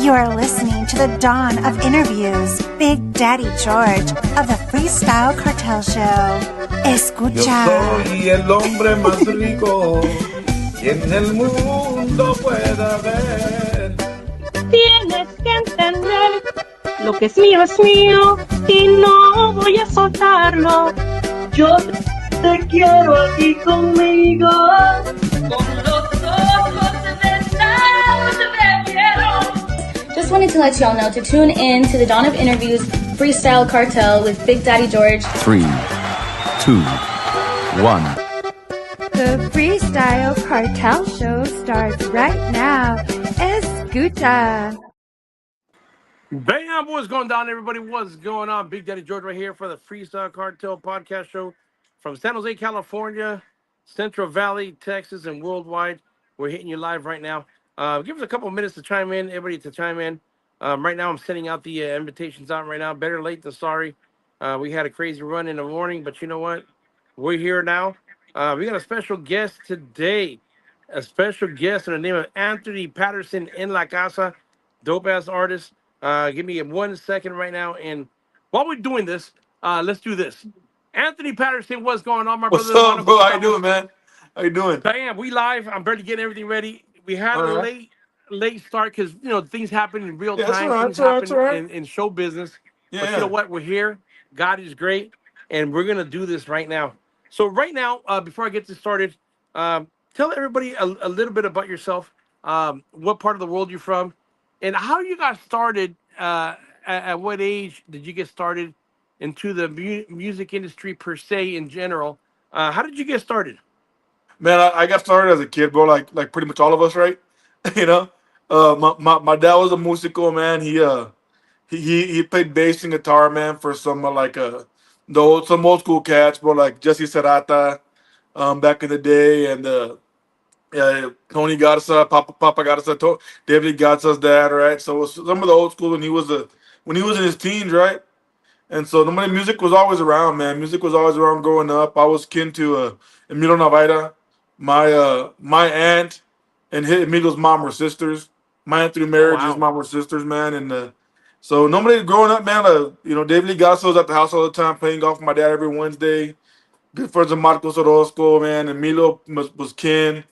You're listening to the dawn of interviews. Big Daddy George of the Freestyle Cartel Show. Escucha. Yo soy el hombre más rico que en el mundo pueda haber. Tienes que entender, lo que es mío y no voy a soltarlo. Yo te quiero aquí conmigo. Con los ojos cerrados te quiero. Just wanted to let y'all know to tune in to the Dawn of Interviews Freestyle Cartel with Big Daddy George. 3, 2, 1. The Freestyle Cartel Show starts right now. Escucha. Bam! What's going down, everybody? What's going on? Big Daddy George right here for the Freestyle Cartel podcast show from San Jose, California, Central Valley, Texas, and worldwide. We're hitting you live right now. Give us a couple of minutes to chime in, everybody to chime in. Right now, I'm sending out the invitations out right now. Better late than sorry. We had a crazy run in the morning, but you know what? We're here now. We got a special guest today. A special guest in the name of Anthony Patterson in La Casa. Dope-ass artist. Give me 1 second right now. And while we're doing this, let's do this. Anthony Patterson, what's going on, my brother? What's up, bro? How you doing, man? How you doing? Bam, we live. I'm barely getting everything ready. We had a late start because, you know, things happen in real time. Things happen in show business. Yeah. But you know what? We're here. God is great. And we're going to do this right now. So right now, before I get this started, tell everybody a little bit about yourself, what part of the world you're from, and how you got started. At what age did you get started into the music industry per se in general? How did you get started? Man, I got started as a kid, bro. Like pretty much all of us, right? You know, my dad was a musical, man. He played bass and guitar, man, for some some old school cats, bro, like Jesse Serrata, back in the day, and Tony Garza, Papa Garza, David Garza's dad, right? So some of the old school when he was in his teens, right? And so the music was always around, man. Music was always around growing up. I was kin to Emilio Navaira. My aunt and Emilio's mom were sisters. My aunt through marriage, his mom were sisters, man. And so normally growing up, man, David Garza was at the house all the time playing golf with my dad every Wednesday. Good friends of Marcos Orozco, man. Emilio was kin.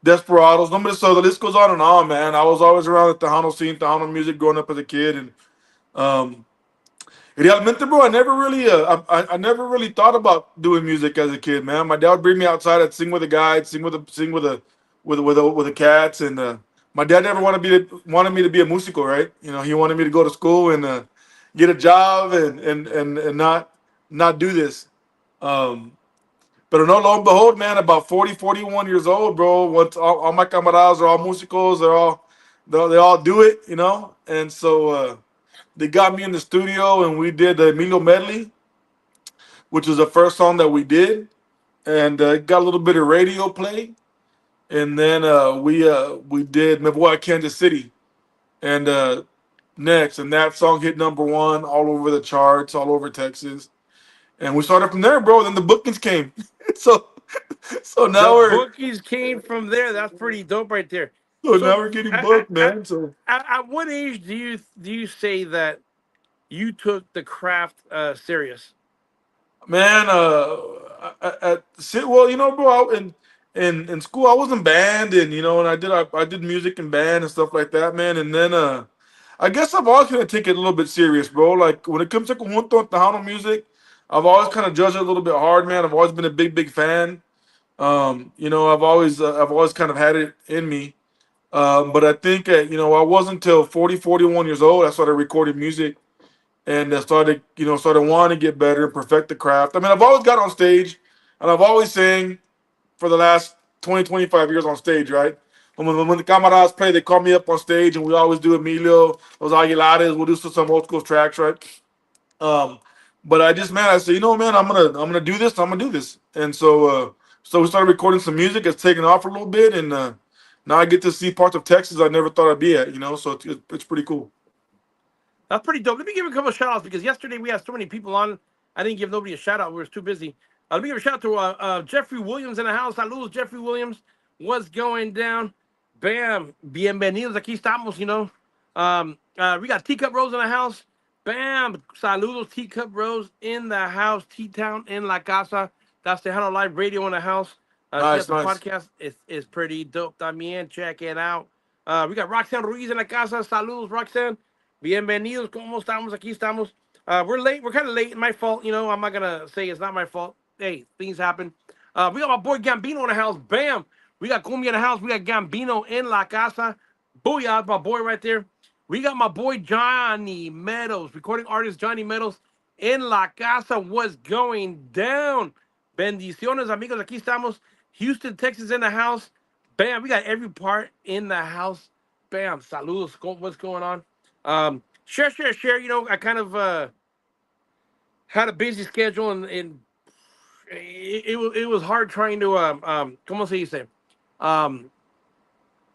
Desperados. So the list goes on, man. I was always around the Tejano scene, Tejano music growing up as a kid. And realmente, bro, I never really thought about doing music as a kid, man. My dad would bring me outside. I'd sing with the guys, sing with the cats, and my dad never wanted me to be a musical, right? You know, he wanted me to go to school and get a job and not do this. But no, lo and behold, man, about 40, 41 years old, bro. Once all my camaradas are all musicals, they all do it, you know. And so they got me in the studio, and we did the Emilio medley, which was the first song that we did, and got a little bit of radio play, and then we did Me Voy a Kansas City, and next, and that song hit #1 all over the charts, all over Texas. And we started from there, bro. Then the bookings came. so now Bookings came from there. That's pretty dope right there. So now we're getting booked, man. So at what age do you say that you took the craft serious? Man, well, you know, bro, in school I was in band, and you know, and I did music and band and stuff like that, man. And then I guess I've always gonna take it a little bit serious, bro. Like when it comes to conjunto and Tejano music, I've always kind of judged it a little bit hard, man. I've always been a big fan. You know, I've always kind of had it in me. But I think, you know, I wasn't until 40, 41 years old I started recording music, and I started wanting to get better and perfect the craft. I mean, I've always got on stage, and I've always sang for the last 20, 25 years on stage, right? When the camaradas play, they call me up on stage, and we always do Emilio, Los Aguilares. We'll do some old school tracks, right? But I said, you know, man, I'm gonna do this. I'm gonna do this. And so we started recording some music. It's taken off a little bit, and now I get to see parts of Texas I never thought I'd be at. You know, so it's pretty cool. That's pretty dope. Let me give a couple of shout outs because yesterday we had so many people on. I didn't give nobody a shout out. We were too busy. Let me give a shout out to Jeffrey Williams in the house. Saludos, Jeffrey Williams. What's going down? Bam. Bienvenidos. Aquí estamos, you know. We got Teacup Rose in the house. Bam! Saludos, Teacup Rose in the house. T-Town in La Casa. That's the Tejano Live Radio in the house. She has Nice, a nice. podcast. It's pretty dope también. Check it out. We got Roxanne Ruiz in La Casa. Saludos, Roxanne. Bienvenidos. ¿Cómo estamos? Aquí estamos. We're late. We're kind of late. My fault. You know, I'm not going to say it's not my fault. Hey, things happen. We got my boy Gambino in the house. Bam! We got Cumbia in the house. We got Gambino in La Casa. Booyah, my boy right there. We got my boy Johnny Meadows, recording artist Johnny Meadows in La Casa. What's going down? Bendiciones, amigos. Aquí estamos. Houston, Texas in the house. Bam. We got every part in the house. Bam. Saludos. What's going on? Share. You know, I kind of had a busy schedule and it was hard trying to ¿cómo se dice?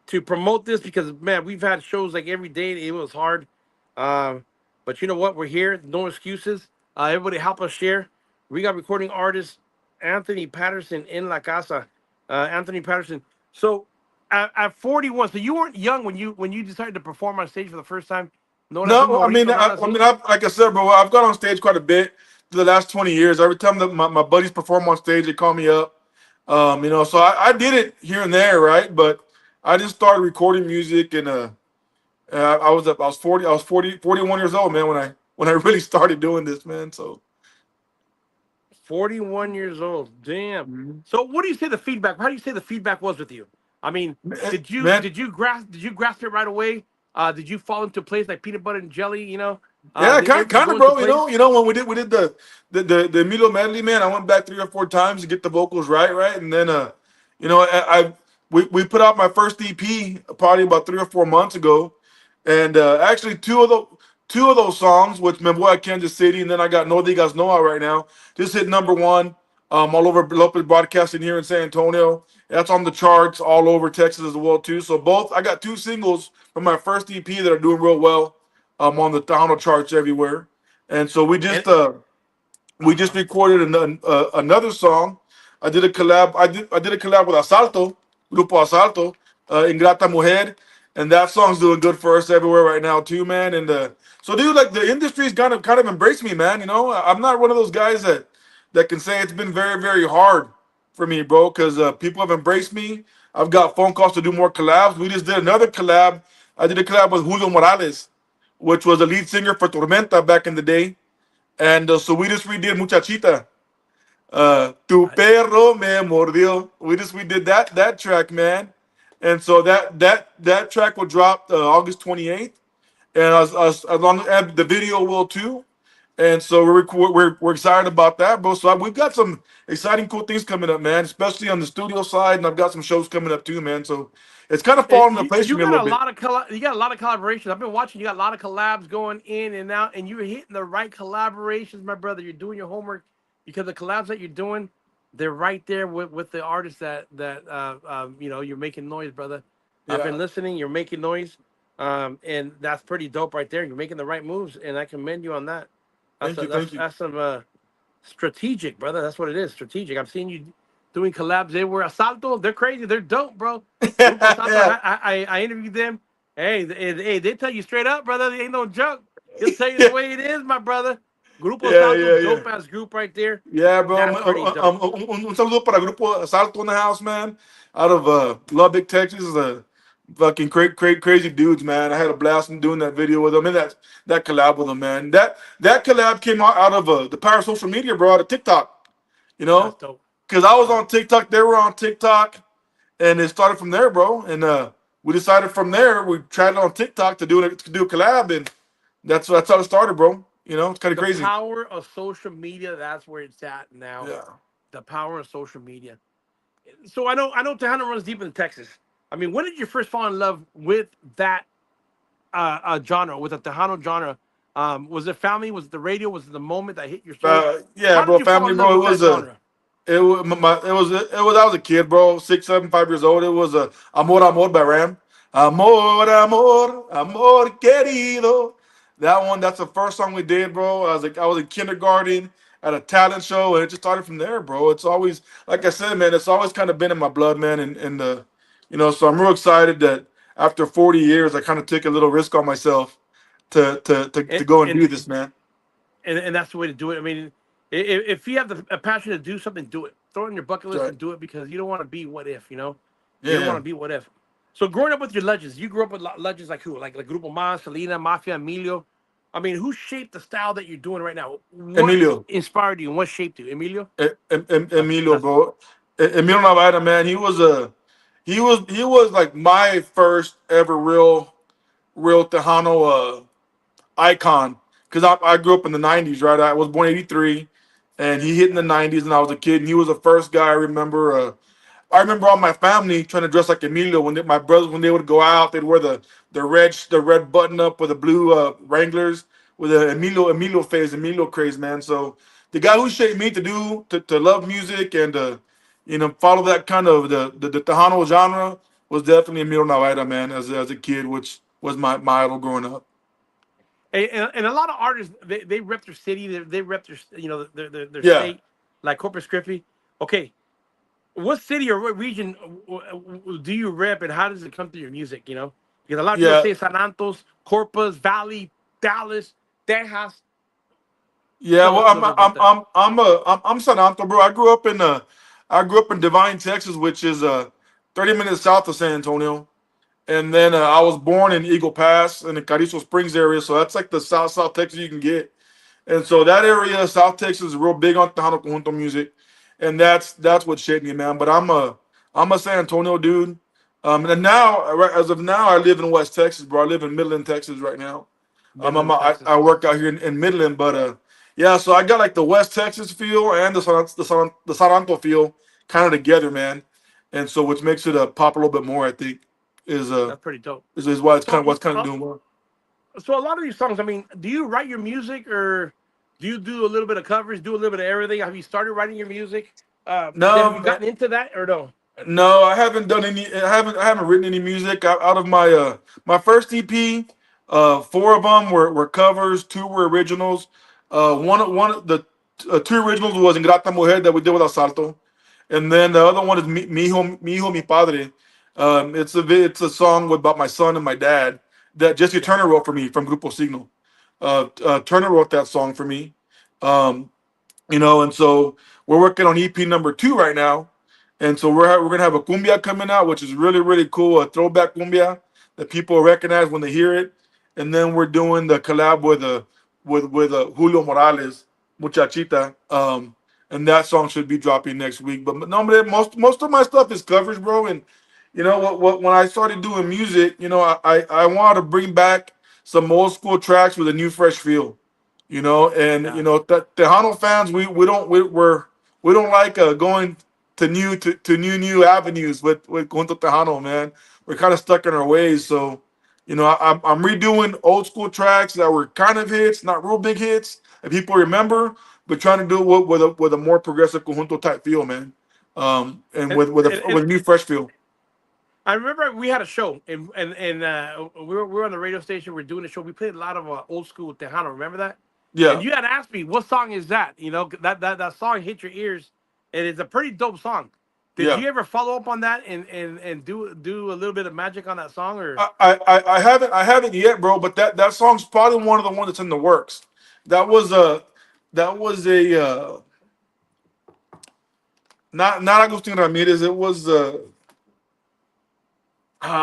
To promote this because man, we've had shows like every day. It was hard, but you know what? We're here. No excuses. Everybody help us share. We got recording artist Anthony Patterson in La Casa. Anthony Patterson. So at 41, so you weren't young when you decided to perform on stage for the first time. No, I mean, like I said, bro, I've gone on stage quite a bit for the last 20 years. Every time that my buddies perform on stage, they call me up. You know, so I did it here and there, right? But I just started recording music, and I was 41 years old, man, when I really started doing this, man. So 41 years old, damn. mm-hmm. So what do you say the feedback? How do you say the feedback was with you? I mean, did you grasp it right away? Did you fall into place like peanut butter and jelly? You know? Yeah, kind of, bro. You know, when we did the Emilio medley, man, I went back 3 or 4 times to get the vocals right, and then you know, we put out my first EP probably about 3 or 4 months ago, and actually two of those songs, which Me Voy a Kansas City, and then I got No Digas Noa right now, just hit #1 all over Lopez Broadcasting here in San Antonio. That's on the charts all over Texas as well too. So I got 2 singles from my first EP that are doing real well on the Tejano charts everywhere. And so we just recorded another song. I did a collab. I did a collab with Asalto, Grupo Asalto, Ingrata Mujer, and that song's doing good for us everywhere right now too, man. And so, dude, like the industry's kind of embraced me, man. You know, I'm not one of those guys that can say it's been very, very hard for me, bro, because people have embraced me. I've got phone calls to do more collabs. We just did another collab. I did a collab with Julio Morales, which was the lead singer for Tormenta back in the day. And so we just redid Muchachita. Tu perro me mordió. We did that track, man. And so that track will drop August 28th. And as long as the video will too. And so we're excited about that, bro. So we've got some exciting, cool things coming up, man. Especially on the studio side, and I've got some shows coming up too, man. So it's kind of falling into place for me a little bit. You got a lot of collaborations. I've been watching. You got a lot of collabs going in and out, and you're hitting the right collaborations, my brother. You're doing your homework because the collabs that you're doing, they're right there with the artists that you know, you're making noise, brother. Yeah. I've been listening. You're making noise, and that's pretty dope right there. You're making the right moves, and I commend you on that. Thank you. That's some strategic, brother. That's what it is, strategic. I've seen you doing collabs. They were Asalto. They're crazy. They're dope, bro. Asalto, yeah. I interviewed them. Hey, they tell you straight up, brother. They ain't no joke. They'll tell you the way it is, my brother. Grupo Asalto, dope ass group right there. Yeah, bro. Un saludo para Grupo Asalto in the house, man. Out of Lubbock, Texas. Fucking crazy dudes, man. I had a blast in doing that video with them and that collab with them, man. That collab came out of the power of social media, bro, out of TikTok. You know, because I was on TikTok, they were on TikTok, and it started from there, bro. And we decided from there we tried it on TikTok to do a collab, and that's how it started, bro. You know, it's kind of crazy. The power of social media, that's where it's at now. Yeah. The power of social media. So I know Tejano runs deep in Texas. I mean, when did you first fall in love with that genre, with the Tejano genre? Was it family? Was it the radio? Was it the moment that hit your soul? Yeah, bro, family, bro. It was I was a kid, bro, 6, 7, 5 years old. It was Amor by Ram. Amor querido. That one, that's the first song we did, bro. I was in kindergarten at a talent show, and it just started from there, bro. It's always, like I said, man, it's always kind of been in my blood, man, and you know, so I'm real excited that after 40 years, I kind of took a little risk on myself to and go and and, do this, man. and that's the way to do it. I mean, if you have a passion to do something, do it. Throw it in your bucket That's list right. and do it because you don't want to be what if, you know? You don't want Yeah, to be what if. So growing up with your legends, you grew up with legends like who? Like Grupo Mas, Selena, Mafia, Emilio. I mean, who shaped the style that you're doing right now? What Emilio, inspired you and what shaped you? Emilio? Emilio, That's bro. Emilio Navarra, man. He was like my first ever real Tejano icon because I grew up in the 90s, right? I was born 83 and he hit in the 90s and I was a kid and he was the first guy I remember. I remember all my family trying to dress like Emilio my brothers when they would go out, they'd wear the red button up with the blue Wranglers with the Emilio face, Emilio craze, man. So the guy who shaped me to love music and follow that kind of the Tejano genre was definitely Emilio Navarra, man, as a kid, which was my idol growing up. and a lot of artists they rep their city, they rep their their Yeah, state, like Corpus Christi. Okay, what city or what region do you rep, and how does it come through your music? You know, because a lot of people yeah, say San Antos, Corpus Valley, Dallas, Texas. yeah. Tell Well, us a little bit about that. I'm San Antonio, bro. I grew up in Divine, Texas, which is 30 minutes south of San Antonio. And then I was born in Eagle Pass in the Carrizo Springs area, so that's like the South Texas you can get. And so that area, South Texas, is real big on Tejano Conjunto music, and that's what shaped me, man. But I'm a San Antonio dude, and now as of now, I live in West Texas, bro. I live in Midland, Texas, right now. Midland, I Texas. work out here in Midland, but yeah. So I got like the West Texas feel and the San Antonio feel kind of together, man. And so which makes it pop a little bit more, I think, is That's pretty dope. is why it's kind So, of what's kind of doing well. so a lot of these songs. I mean, do you write your music, or do you do a little bit of covers, do a little bit of everything? Have you started writing your music? Have you No, gotten into that or no? no, I haven't done any. I haven't written any music out of my first EP. Four of them were covers. Two were originals. One of the two originals was Ingrata Mujer that we did with Asalto, and then the other one is Mi Hijo Mi Padre. It's a song about my son and my dad that Jesse Yeah. Turner wrote for me from Grupo Signal. Turner wrote that song for me. Um, and so we're working on EP number 2 right now, and so we're gonna have a cumbia coming out, which is really really cool, a throwback cumbia that people recognize when they hear it, and then we're doing the collab with Julio Morales, Muchachita, and that song should be dropping next week. But no, man, most of my stuff is covers, bro, and what when I started doing music, I wanted to bring back some old school tracks with a new fresh feel. And Yeah. Tejano fans, we don't like going to new avenues with Junto Tejano, man. We're kind of stuck in our ways. So I'm redoing old school tracks that were kind of hits, not real big hits that people remember, but trying to do it with a more progressive conjunto type feel, man. And And, with and, a and with a new fresh feel. I remember we had a show, and we were on the radio station. We are doing a show. We played a lot of old school Tejano. Remember that? And Yeah, you had asked me what song is that? You know that song hit your ears, and it's a pretty dope song. Did yeah. you ever follow up on that and do a little bit of magic on that song, or? I haven't yet, bro. But that song's probably one of the ones that's in the works. That was a that was a not Agustin Ramirez. It was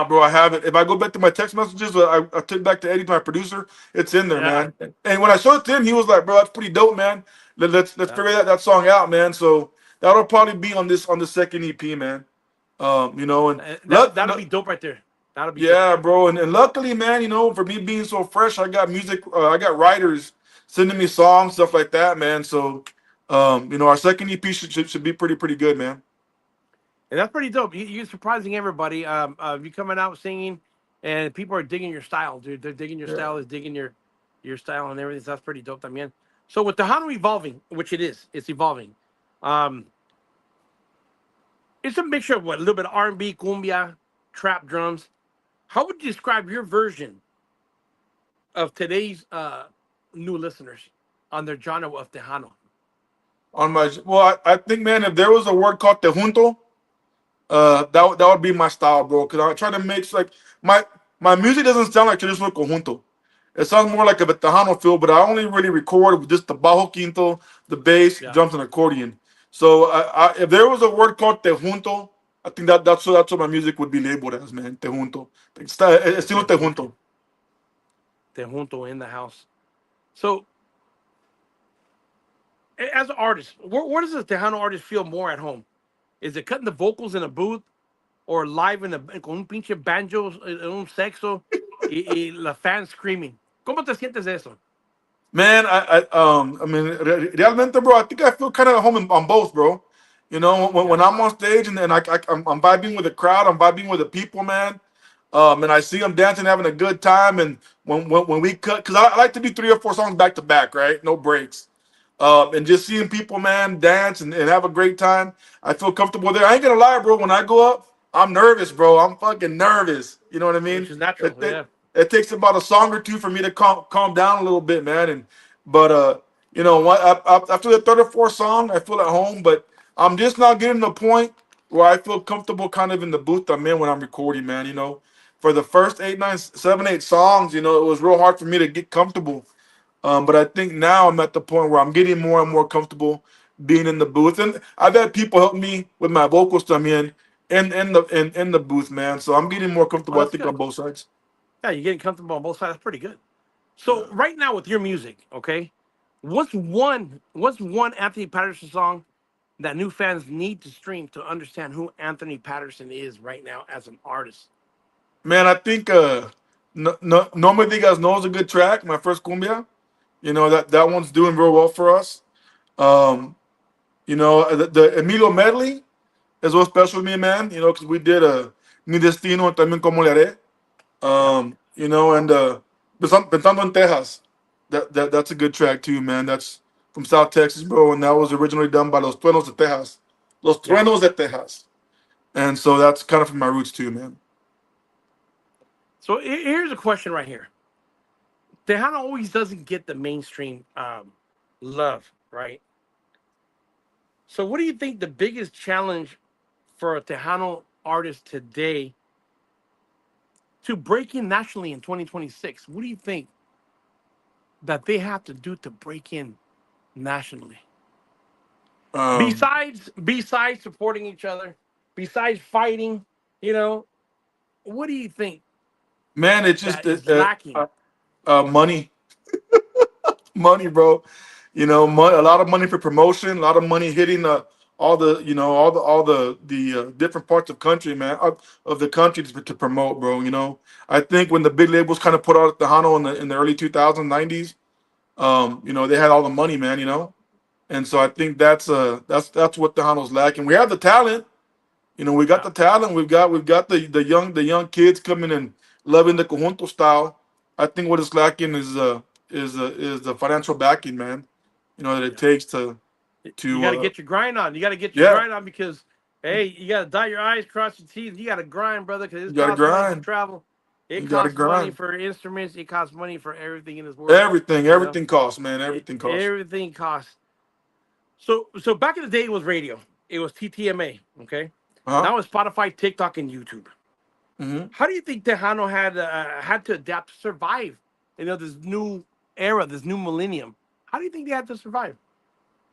bro. I have it. If I go back to my text messages, I took back to Eddie, my producer. It's in there, Yeah, man. And when I showed it to him, he was like, "Bro, that's pretty dope, man. Let's yeah. figure that song out, man." So that'll probably be on the second EP, man. And And luck. that'll be dope right there. That'll be dope. Yeah, bro, and luckily, man, for me being so fresh, I got music. I got writers sending me songs, stuff like that, man. So, our second EP should be pretty good, man. And that's pretty dope. You're surprising everybody. You coming out singing, and people are digging your style, dude. They're digging your Yeah, style. Is digging your style and everything. So that's pretty dope, man. So with the Hanu evolving, which it's evolving. Um, it's a mixture of what a little bit of R&B, cumbia, trap drums. How would you describe your version of today's new listeners on their genre of Tejano? I think, man, if there was a word called tejunto, that would be my style, bro. Cause I try to mix like my music doesn't sound like traditional conjunto. It sounds more like a Tejano feel, but I only really record with just the bajo quinto, the bass, Yeah. drums, and accordion. So if there was a word called tejunto, I think that's what my music would be labeled as, man. Tejunto. Estilo tejunto. Tejunto in the house. So, as an artist, where does a Tejano artist feel more at home? Is it cutting the vocals in a booth or live con un pinche banjo, en un sexo y la fans screaming? ¿Cómo te sientes de eso? Man, I mean, realmente, bro, I think I feel kind of at home on both, bro. You know, when Yeah. I'm on stage and I'm vibing with the crowd, I'm vibing with the people, man. And I see them dancing, having a good time. And when we cut, because I like to do 3 or 4 songs back to back, right? No breaks. And just seeing people, man, dance and have a great time, I feel comfortable there. I ain't gonna lie, bro. When I go up, I'm nervous, bro. I'm fucking nervous. You know what I mean? Which is natural, yeah. It takes about a song or two for me to calm down a little bit, man. But you know what? After the third or fourth song, I feel at home. But I'm just not getting to the point where I feel comfortable, kind of in the booth I'm in when I'm recording, man. You know, for the first 8 songs, you know, it was real hard for me to get comfortable. But I think now I'm at the point where I'm getting more and more comfortable being in the booth, and I've had people help me with my vocals. In the booth, man. So I'm getting more Oh, comfortable. I that's think good. on both sides. Yeah, you're getting comfortable on both sides. That's pretty good. So right now with your music, okay, what's one Anthony Patterson song that new fans need to stream to understand who Anthony Patterson is right now as an artist? Man, I think no me digas no is a good track. My first cumbia. You know that one's doing real well for us. Um, you know the Emilio medley is what's special to me, man. You know, because we did a Mi Destino and también Como Le Haré. Yep. You know, and Pensando en Texas. That's a good track too, man. That's from South Texas, bro, and that was originally done by Los Truenos de Texas. Los Yeah. Truenos de Texas. And so that's kind of from my roots too, man. So here's a question right here. Tejano always doesn't get the mainstream love, right? So what do you think the biggest challenge for a Tejano artist today to break in nationally in 2026? What do you think that they have to do to break in nationally? Um, Besides supporting each other, besides fighting, you know, what do you think Man, it's just that is lacking? money, money, bro. You know, a lot of money for promotion, a lot of money hitting all the you know all the different parts of country, man, of the country to promote, bro. You know, I think when the big labels kind of put out the Hano in the early 2000s, 90s, you know, they had all the money, man. You know, and so I think that's what the Hano's lacking. We have the talent. You know, we got Yeah, the talent. We've got the young kids coming and loving the conjunto style. I think what is lacking is the financial backing, man. You know that it yeah. takes to You got to to get your grind on. You got to get your yeah. grind on because, hey, you got to dot your I's, cross your T's. You got to grind, brother, because You it got to costs money to grind. travel. You It got to costs money grind. for instruments. It costs money for everything in this world. Everything, You know, everything costs, man. Everything costs. everything costs. So back in the day, it was radio. It was TTMA. Okay. Huh? Now it's Spotify, TikTok, and YouTube. Hmm. How do you think Tejano had to adapt to survive? You know, this new era, this new millennium. How do you think they had to survive?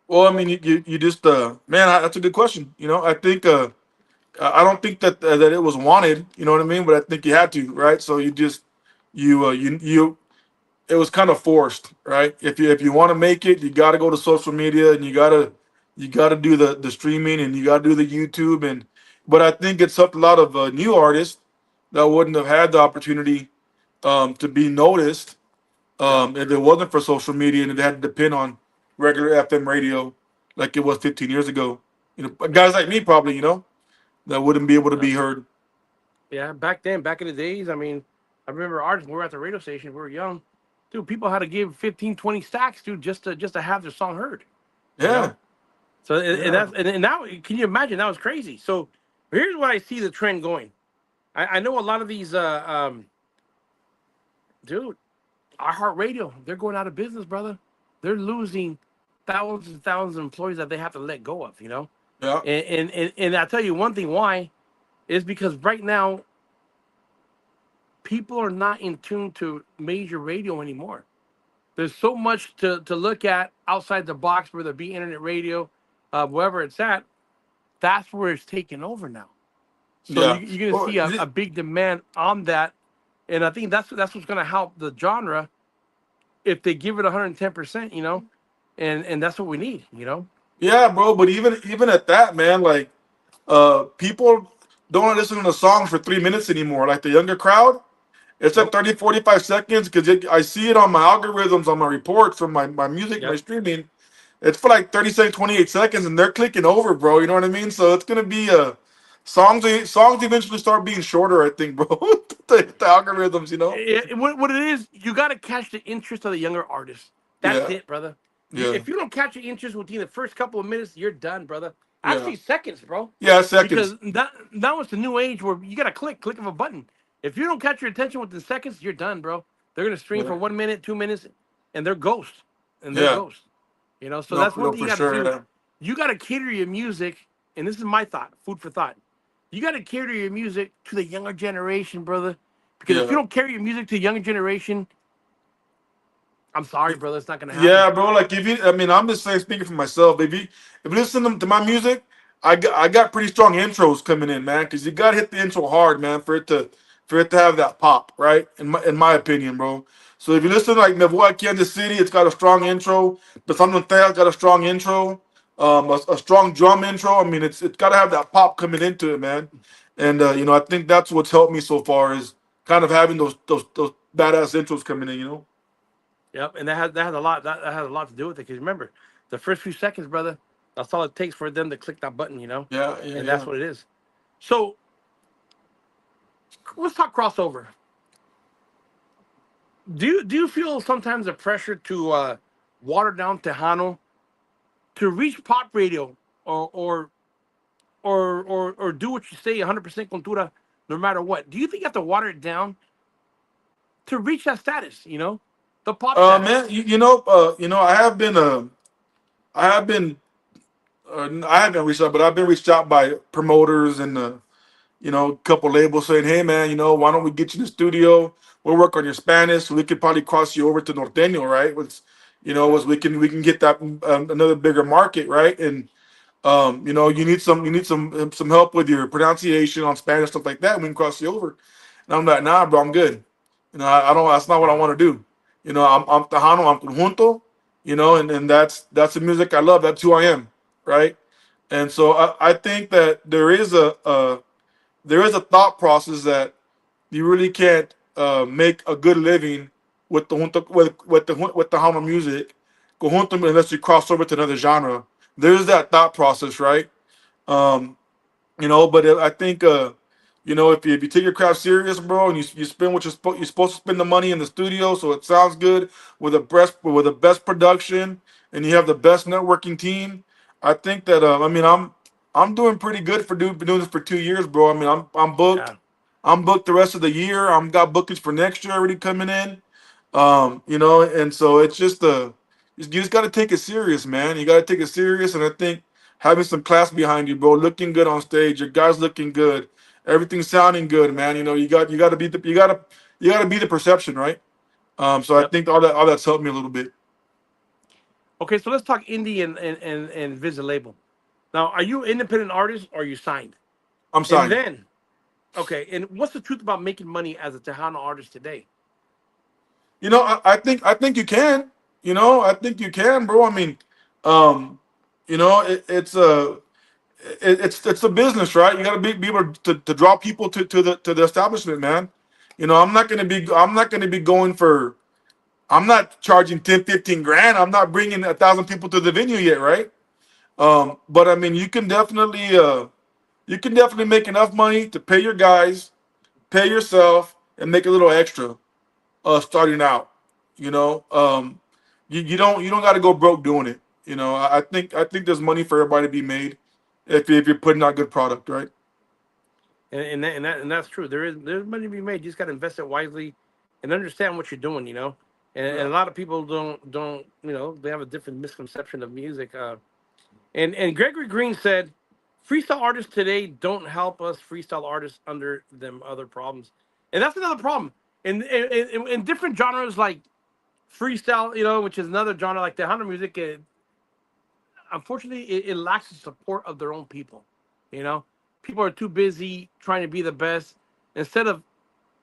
Well, I mean, you just man, that's a good question. You know, I think I don't think that it was wanted. You know what I mean? But I think you had to, right? So you just you it was kind of forced, right? If you want to make it, you got to go to social media and you got to do the streaming and you got to do the YouTube and but I think it's helped a lot of new artists that wouldn't have had the opportunity to be noticed Yeah. if it wasn't for social media and they had to depend on regular FM radio like it was 15 years ago. You know, guys like me probably, you know, that wouldn't be able to Yeah. be heard. Yeah, back then, back in the days, I mean, I remember artists, we were at the radio station, we were young. Dude, people had to give 15, 20 stacks, dude, just to have their song heard, you know? Yeah, So and yeah. that's and now can you imagine that was crazy. So here's what I see the trend going. I know a lot of these dude, iHeartRadio, they're going out of business, brother. They're losing thousands and thousands of employees that they have to let go of, you know? Yeah. And I tell you one thing why. is because right now people are not in tune to major radio anymore. There's so much to look at outside the box, whether it be internet radio, wherever it's at. That's where it's taking over now. So Yeah. you're going to Well, see a big demand on that, and I think that's what's going to help the genre if they give it 110%. And that's what we need. yeah, bro. But even at that, man, like people don't listen to the songs for 3 minutes anymore. Like the younger crowd, it's at Nope. 30, 45 seconds because I see it on my algorithms, on my reports from my music, my Yep. streaming. It's for like 37, 28 seconds, and they're clicking over, bro. You know what I mean? So it's gonna be songs eventually start being shorter, I think, bro. The algorithms, you know? What it is, you got to catch the interest of the younger artists. That's Yeah, it, brother. yeah, If you don't catch the interest within the first couple of minutes, you're done, brother. yeah, Actually, seconds, bro. yeah. Because Seconds. that was the new age where you got to click of a button. If you don't catch your attention within seconds, you're done, bro. They're gonna stream Yeah, for 1 minute, 2 minutes, and they're ghosts, and they're yeah. ghosts. So No, that's one no, thing you for got to sure. do. Yeah, You got to cater your music, and this is my thought, food for thought. You got to cater your music to the younger generation, brother. Because if you yeah. don't carry your music to the younger generation, I'm sorry, brother, it's not gonna happen. Yeah, bro. Like if you, I mean, I'm just saying, speaking for myself. If you listen to my music, I got pretty strong intros coming in, man. Because you gotta hit the intro hard, man, for it to have that pop, right? In my opinion, bro. So if you listen to like Me Voy a Kansas City, it's got a strong intro. But something got a strong intro, a strong drum intro. I mean, it's got to have that pop coming into it, man. And I think that's what's helped me so far is kind of having those badass intros coming in. Yep, and that has a lot to do with it. Because remember, the first few seconds, brother, that's all it takes for them to click that button. Yeah, yeah, And that's yeah. what it is. So let's talk crossover. Do you feel sometimes the pressure to water down Tejano to reach pop radio, or do what you say 100% cultura no matter what? Do you think you have to water it down to reach that status? The pop status. Man, I have been, I haven't reached out, but I've been reached out by promoters and a couple labels saying, "Hey, man, why don't we get you in the studio? We'll work on your Spanish. We could probably cross you over to Norteño, right? Was we can get that another bigger market, right? And you need some help with your pronunciation on Spanish stuff like that. We can cross you over." And I'm like, "Nah, bro, I'm good. I don't. That's not what I want to do. I'm Tejano. I'm conjunto. And that's the music I love. That's who I am, right? And so I think that there is a thought process that you really can't make a good living with the Hama music, conjunto, unless you cross over to another genre. There's that thought process, right? Um, but I think if you take your craft serious, bro, and you spend what you're supposed to spend the money in the studio, so it sounds good with the best production, and you have the best networking team. I think that I'm doing pretty good for been doing this for 2 years, bro. I mean, I'm booked. Yeah. I'm booked the rest of the year. I'm got bookings for next year already coming in. And so it's just you just got to take it serious, man. You got to take it serious, and I think having some class behind you, bro, looking good on stage, your guys looking good, everything sounding good, man. You got to be you got to be the perception, right? So I Yep. think all that's helped me a little bit. Okay, so let's talk indie and visit label. Now, are you an independent artist or are you signed? I'm And signed. then, okay, and what's the truth about making money as a Tejano artist today? I think you can. I think you can, bro. I mean, um, it's a business, right? You got to be able to draw people to the establishment, man. I'm not gonna be going for. I'm not charging 10, 15 grand. I'm not bringing 1,000 people to the venue yet, right? But I mean, you can definitely make enough money to pay your guys, pay yourself, and make a little extra starting out. You know, you don't got to go broke doing it. I think there's money for everybody to be made if you're putting out good product, right? And that's true. There's money to be made. You just got to invest it wisely and understand what you're doing. And Yeah. a lot of people don't they have a different misconception of music. And Gregory Green said, freestyle artists today don't help us freestyle artists under them other problems, and that's another problem in different genres like freestyle, which is another genre like the Tejano music. Unfortunately, it lacks the support of their own people. You know, people are too busy trying to be the best instead of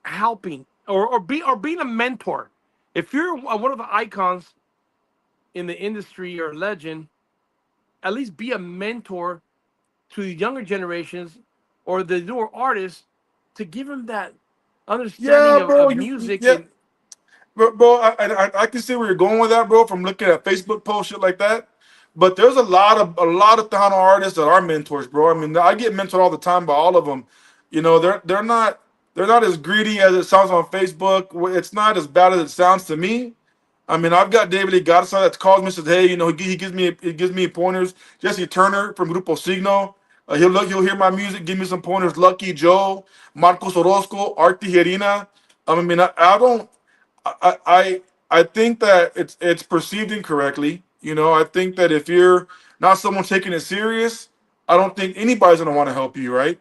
helping or being a mentor. If you're one of the icons in the industry or legend, at least be a mentor to the younger generations or the newer artists to give them that understanding Yeah, bro. of music. Yeah, And bro. I can see where you're going with that, bro. From looking at Facebook posts, shit like that. But there's a lot of Tejano artists that are mentors, bro. I mean, I get mentored all the time by all of them. You know, they're not as greedy as it sounds on Facebook. It's not as bad as it sounds to me. I mean, I've got David Garza that calls me and says, "Hey, he gives me pointers." Jesse Turner from Grupo Signo, he'll hear my music, give me some pointers. Lucky Joe, Marcos Orozco, Art Tijerina. I mean, I don't, I think that it's perceived incorrectly. You know, I think that if you're not someone taking it serious, I don't think anybody's gonna want to help you, right?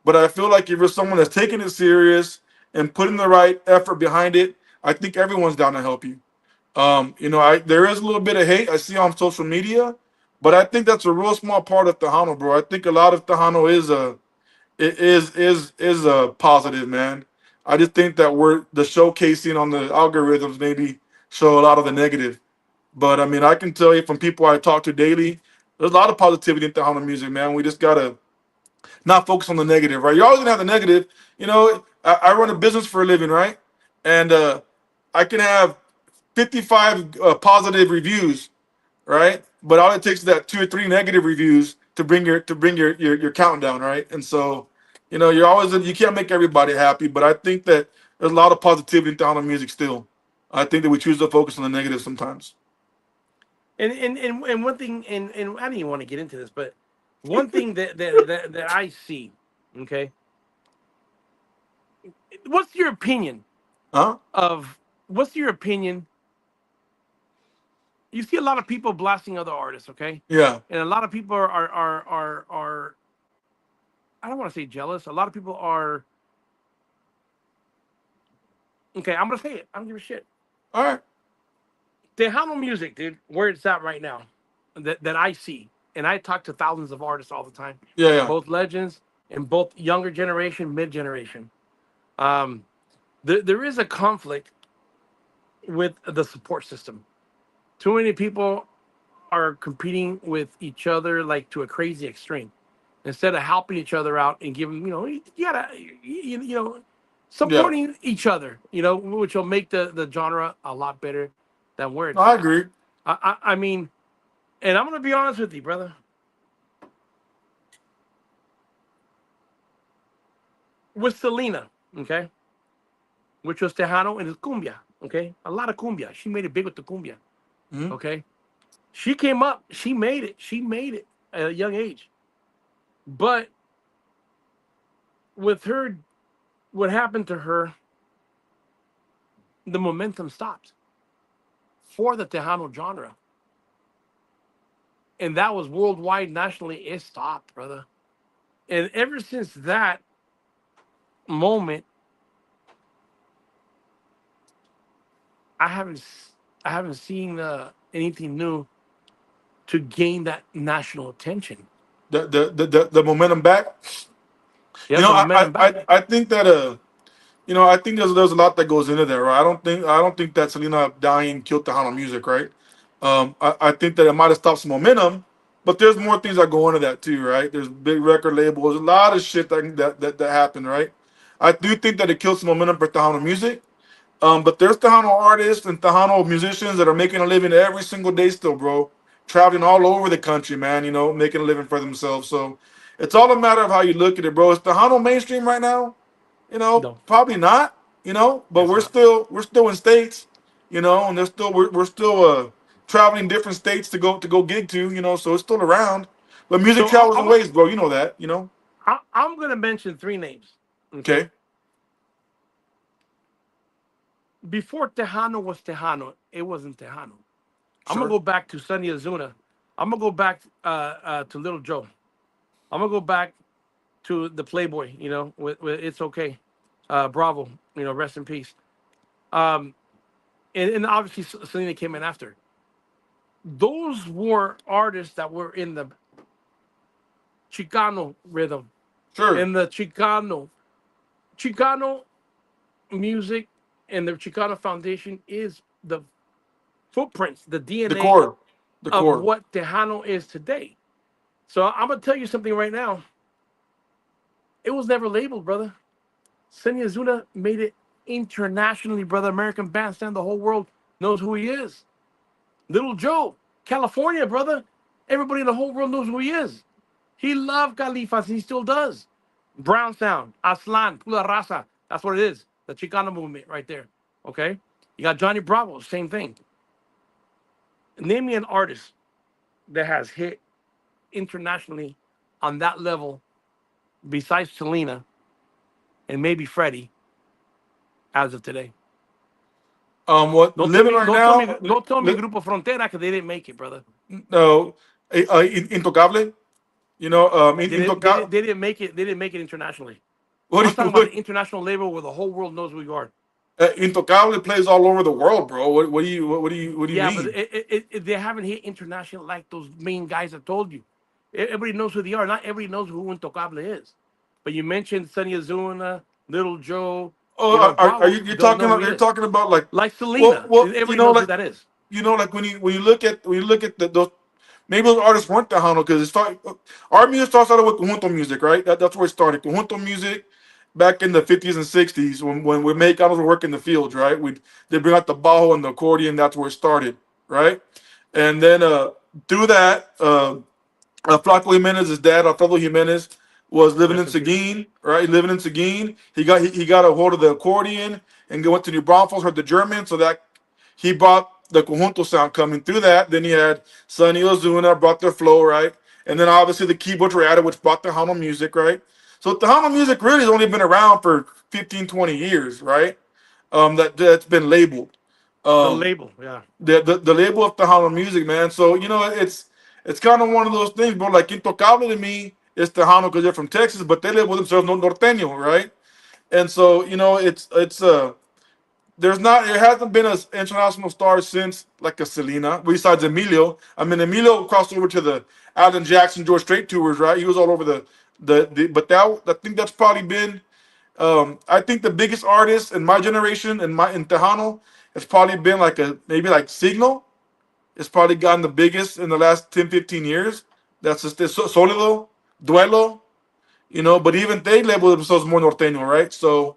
But I feel like if you're someone that's taking it serious and putting the right effort behind it, I think everyone's down to help you. There is a little bit of hate I see on social media, but I think that's a real small part of Tejano, bro. I think a lot of Tejano is a positive, man. I just think that we're the showcasing on the algorithms maybe show a lot of the negative. But I mean, I can tell you from people I talk to daily, there's a lot of positivity in Tejano music, man. We just gotta not focus on the negative, right? You're always gonna have the negative. You know, I run a business for a living, right? And I can have 55 positive reviews, right? But all it takes is that two or three negative reviews to bring your count down, right? And so, you can't make everybody happy, but I think that there's a lot of positivity in Tejano music still. I think that we choose to focus on the negative sometimes. one thing, and I didn't even want to get into this, but one thing that I see, okay, what's your opinion Huh? of what's your opinion? You see a lot of people blasting other artists, okay, Yeah. and a lot of people are I don't want to say jealous. A lot of people are okay. I'm gonna say it. I don't give a shit. All right. Tejano music, dude, where it's at right now, that I see, and I talk to thousands of artists all the time, Yeah, yeah. both legends and both younger generation, mid generation. Um, there is a conflict with the support system. Too many people are competing with each other like to a crazy extreme, instead of helping each other out and giving, you gotta, Yeah. supporting each other, which will make the genre a lot better than where No, it's I at. agree. I mean, and I'm gonna be honest with you, brother. With Selena, okay, which was Tejano and it's cumbia, okay, a lot of cumbia. She made it big with the cumbia, Mhm. okay. She came up, she made it, at a young age. But with her, what happened to her, the momentum stopped for the Tejano genre, and that was worldwide, nationally. It stopped, brother. And ever since that moment, I haven't I haven't seen anything new to gain that national attention. The momentum back. You Yep, know, the I I, momentum I back. I think that I think there's a lot that goes into there, right? I don't think that Selena dying killed Tejano music, right? I think that it might have stopped some momentum, but there's more things that go into that too, right? There's big record labels, a lot of shit that happened, right? I do think that it killed some momentum for Tejano music. But there's Tejano artists and Tejano musicians that are making a living every single day still, bro. Traveling all over the country, man, making a living for themselves. So it's all a matter of how you look at it, bro. Is Tejano mainstream right now? No, Probably not, but it's we're not. still in states, and we're still traveling different states to go gig to, so it's still around. But music So travels in ways, bro. You know that. I'm gonna mention three names. Okay, Okay. before Tejano was Tejano, it wasn't Tejano. I'm gonna Sure. go back to Sunny Azuna. I'm gonna go back to Little Joe. I'm gonna go back to the Playboy. With It's Okay, Bravo. Rest in peace. Um, and obviously Selena came in after. Those were artists that were in the Chicano rhythm, Sure. in the Chicano music, and the Chicano foundation is the footprints, the The DNA core. The of core. what Tejano is today. So I'm gonna tell you something right now. It was never labeled, brother. Senya Zuna made it internationally, brother. American Bandstand, the whole world knows who he is. Little Joe, California, brother. Everybody in the whole world knows who he is. He loved Califas, and he still does. Brown Sound, Aslan, Pula Raza. That's what it is. The Chicano movement right there. Okay? You got Johnny Bravo, same thing. Name me an artist that has hit internationally on that level besides Selena and maybe Freddie as of today. What Don't tell living me, right don't tell me, now? don't tell me Grupo Frontera because they didn't make it, brother. No, Intocable. Intocable. They didn't make it. They didn't make it internationally. What I'm do you talking about what? the international label where the whole world knows who you are. Intocable plays all over the world, bro. What do you Yeah, but mean? they haven't hit international like those main guys that told you. Everybody knows who they are. Not everybody knows who Intocable is. But you mentioned Sunny Azuna, Little Joe, Oh, are Bravo, you you're don't talking know who about he you're is. talking about like Like Selena. Everybody knows who like that is. like when you look at those maybe those artists weren't Tejano because our music starts out with conjunto music, right? That's where it started. Conjunto music back in the 50s and 60s when we Mexicanos were working the fields, right? They bring out the bajo and the accordion. That's where it started, right? And then through that. Flaco Jimenez's dad, Alfredo Jimenez, was living in Rest in peace. Seguin, right? Living in Seguin. He got a hold of the accordion and went to New Braunfels, heard the German, so that he brought the conjunto sound coming through that. Then he had Sonny Ozuna brought their flow, right? And then obviously the keyboards were added, which brought Tejano music, right? So Tejano music really has only been around for 15, 20 years, right? That's been labeled. The Um, label, yeah. the label of Tejano music, man. So it's kind of one of those things, bro. Like Intocable to me is Tejano because they're from Texas, but they label themselves norteño, right? And so it's there hasn't been an international star since like a Selena, besides Emilio. I mean, Emilio crossed over to the Alan Jackson, George Strait tours, right? He was all over but that I think that's probably been I think the biggest artist in my generation in Tejano has probably been maybe like Signal. It's probably gotten the biggest in the last 10, 15 years. That's just Solido, Duelo, but even they label themselves more norteño, right? So,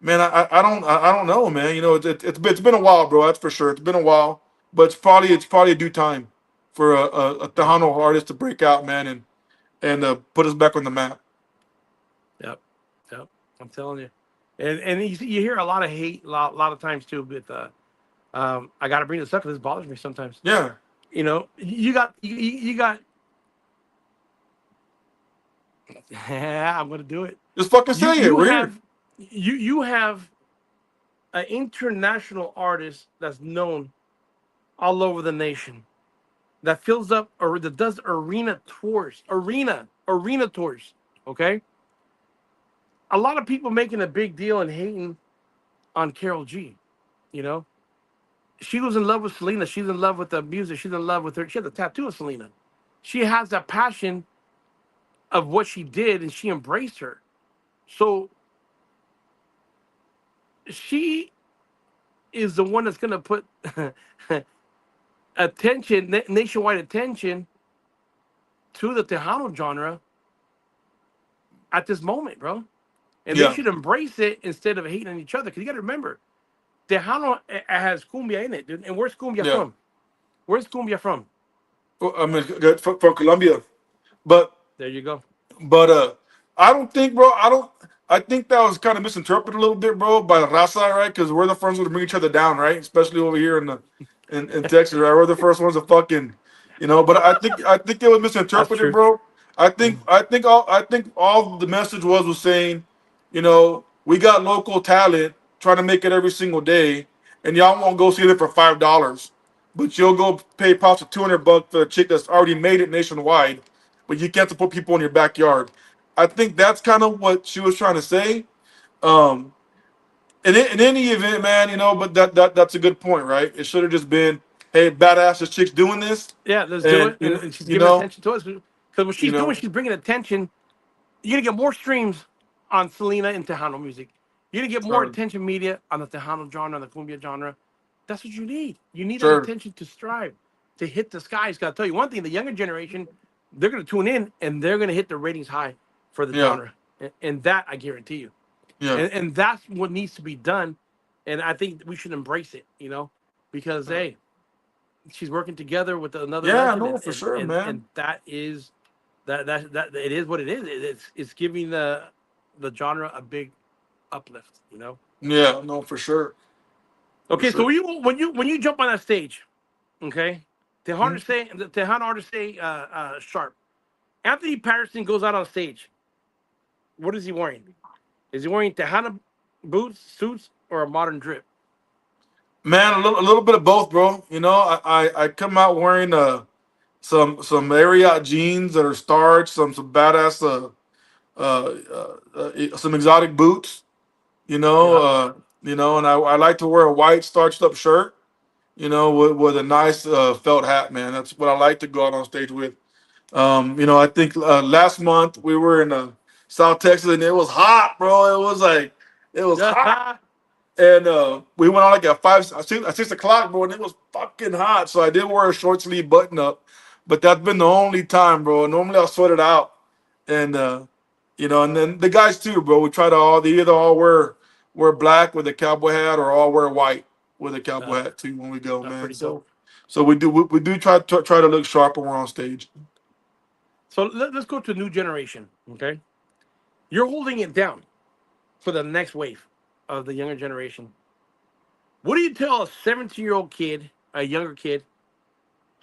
man, I don't know, man. It's been a while, bro. That's for sure. It's been a while, but it's probably a due time for a Tejano artist to break out, man, and put us back on the map. Yep. Yep. I'm telling you. And you hear a lot of hate, lot of times too. With I got to bring this up because this bothers me sometimes. Yeah, You got. I'm gonna do it. just fucking You say it. you We're here. have you have an international artist that's known all over the nation that fills up or that does arena tours. Okay, a lot of people making a big deal and hating on Carol G. You know, she was in love with Selena. She's in love with the music. She's in love with her. She has a tattoo of Selena. She has that passion of what she did, and she embraced her. So she is the one that's going to put nationwide attention to the Tejano genre at this moment, bro. And they Yeah, should embrace it instead of hating on each other. Because you got to remember, Tejano has cumbia in it, dude. And where's cumbia yeah. from? Where's cumbia from? Well, I mean, from Colombia, but There you go. But I don't think, bro. I think that was kind of misinterpreted a little bit, bro, by the raza, right? Because we're the first ones to bring each other down, right? Especially over here in Texas, right? We're the first ones to fucking. But I think it was That's misinterpreted, true. bro. I think all the message was saying, we got local talent trying to make it every single day, and y'all won't go see it for $5, but you'll go pay pops for $200 for a chick that's already made it nationwide, but you can't support people in your backyard. I think that's kind of what she was trying to say. Um, in any event, man, but that's a good point, right? It should have just been, hey, badass, this chick's doing this, Yeah, let's do and it. And she's you giving know, attention to us because what you she's doing, know, she's bringing attention. You're gonna get more streams on Selena and Tejano music. You're gonna get more sure, attention media on the Tejano genre, the cumbia genre. That's what you need. You need that sure, attention to strive, to hit the skies. Gotta tell you one thing: the younger generation, they're gonna tune in and they're gonna hit the ratings high for the yeah, genre, and that I guarantee you. yeah, And that's what needs to be done. And I think we should embrace it, because hey, she's working together with another yeah, legend, no, for sure, and man. that is that it is what it is. It's giving the genre a big uplift. Yeah, no, for sure, for Okay, so sure. when you jump on that stage, okay, Mhm. the Tejano artists say sharp. Anthony Patterson goes out on stage. What is he wearing? Is he wearing Tejano boots, suits, or a modern drip? Man, a little bit of both, bro. I come out wearing some Marriott jeans that are starched, some badass some exotic boots. You know, Yeah. uh, and I like to wear a white starched up shirt. With a nice felt hat, man. That's what I like to go out on stage with. I think last month we were in South Texas and it was hot, bro. It was hot. Yeah. And we went on like at 6 o'clock, bro, and it was fucking hot. So I did wear a short sleeve button up, but that's been the only time, bro. Normally I'll sweat it out, and and then the guys too, bro. We try to they either all wear black with a cowboy hat or all wear white with a cowboy hat too when we go, That's man. pretty So dope. we do try to look sharp when we're on stage. So let's go to new generation. Okay, you're holding it down for the next wave of the younger generation. What do you tell a 17-year-old kid, a younger kid,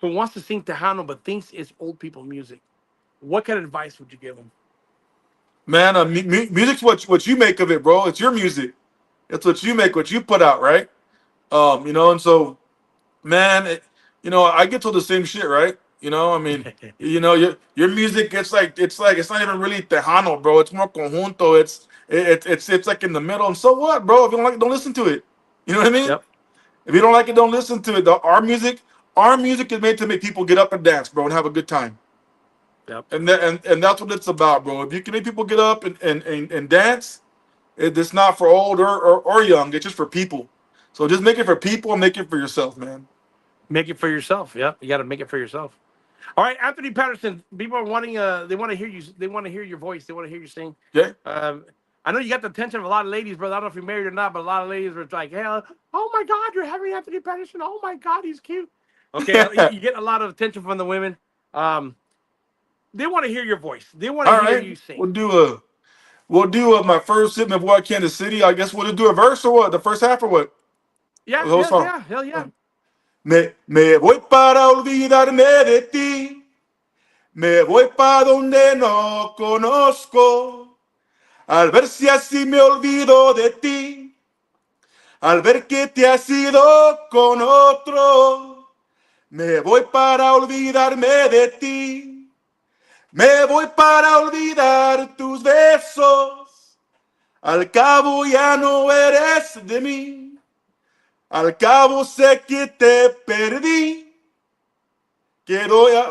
who wants to sing Tejano but thinks it's old people music? What kind of advice would you give him? Man, music's what you make of it, bro. It's your music. It's what you make, what you put out, right? And so, man, I get to the same shit, right? I mean, your music, it's not even really Tejano, bro. It's more conjunto. It's like in the middle. And so what, bro? If you don't like it, don't listen to it. You know what I mean? Yep. If you don't like it, don't listen to it. Our music is made to make people get up and dance, bro, and have a good time. Yep. And that's what it's about, bro. If you can make people get up and dance, it's not for old or young. It's just for people. So just make it for people and make it for yourself, man. Make it for yourself. Yep. You got to make it for yourself. All right, Anthony Patterson. People are wanting. They want to hear you. They want to hear your voice. They want to hear you sing. Okay? I know you got the attention of a lot of ladies, brother. I don't know if you're married or not, but a lot of ladies were like, "Hey, oh my God, you're having Anthony Patterson. Oh my God, he's cute." Okay, you get a lot of attention from the women. They want to hear your voice. They want All to hear right. you sing. We'll do my first hit of what Kansas City. I guess we'll just do a verse or what? The first half or what? Yeah, The whole yeah, song. yeah, hell yeah. Me voy para olvidarme de ti. Me voy para donde no conozco. Al ver si así me olvido de ti. Al ver que te has ido con otro. Me voy para olvidarme de ti. Me voy para olvidar tus besos. Al cabo ya no eres de mí. Al cabo sé que te perdí. Quedo ya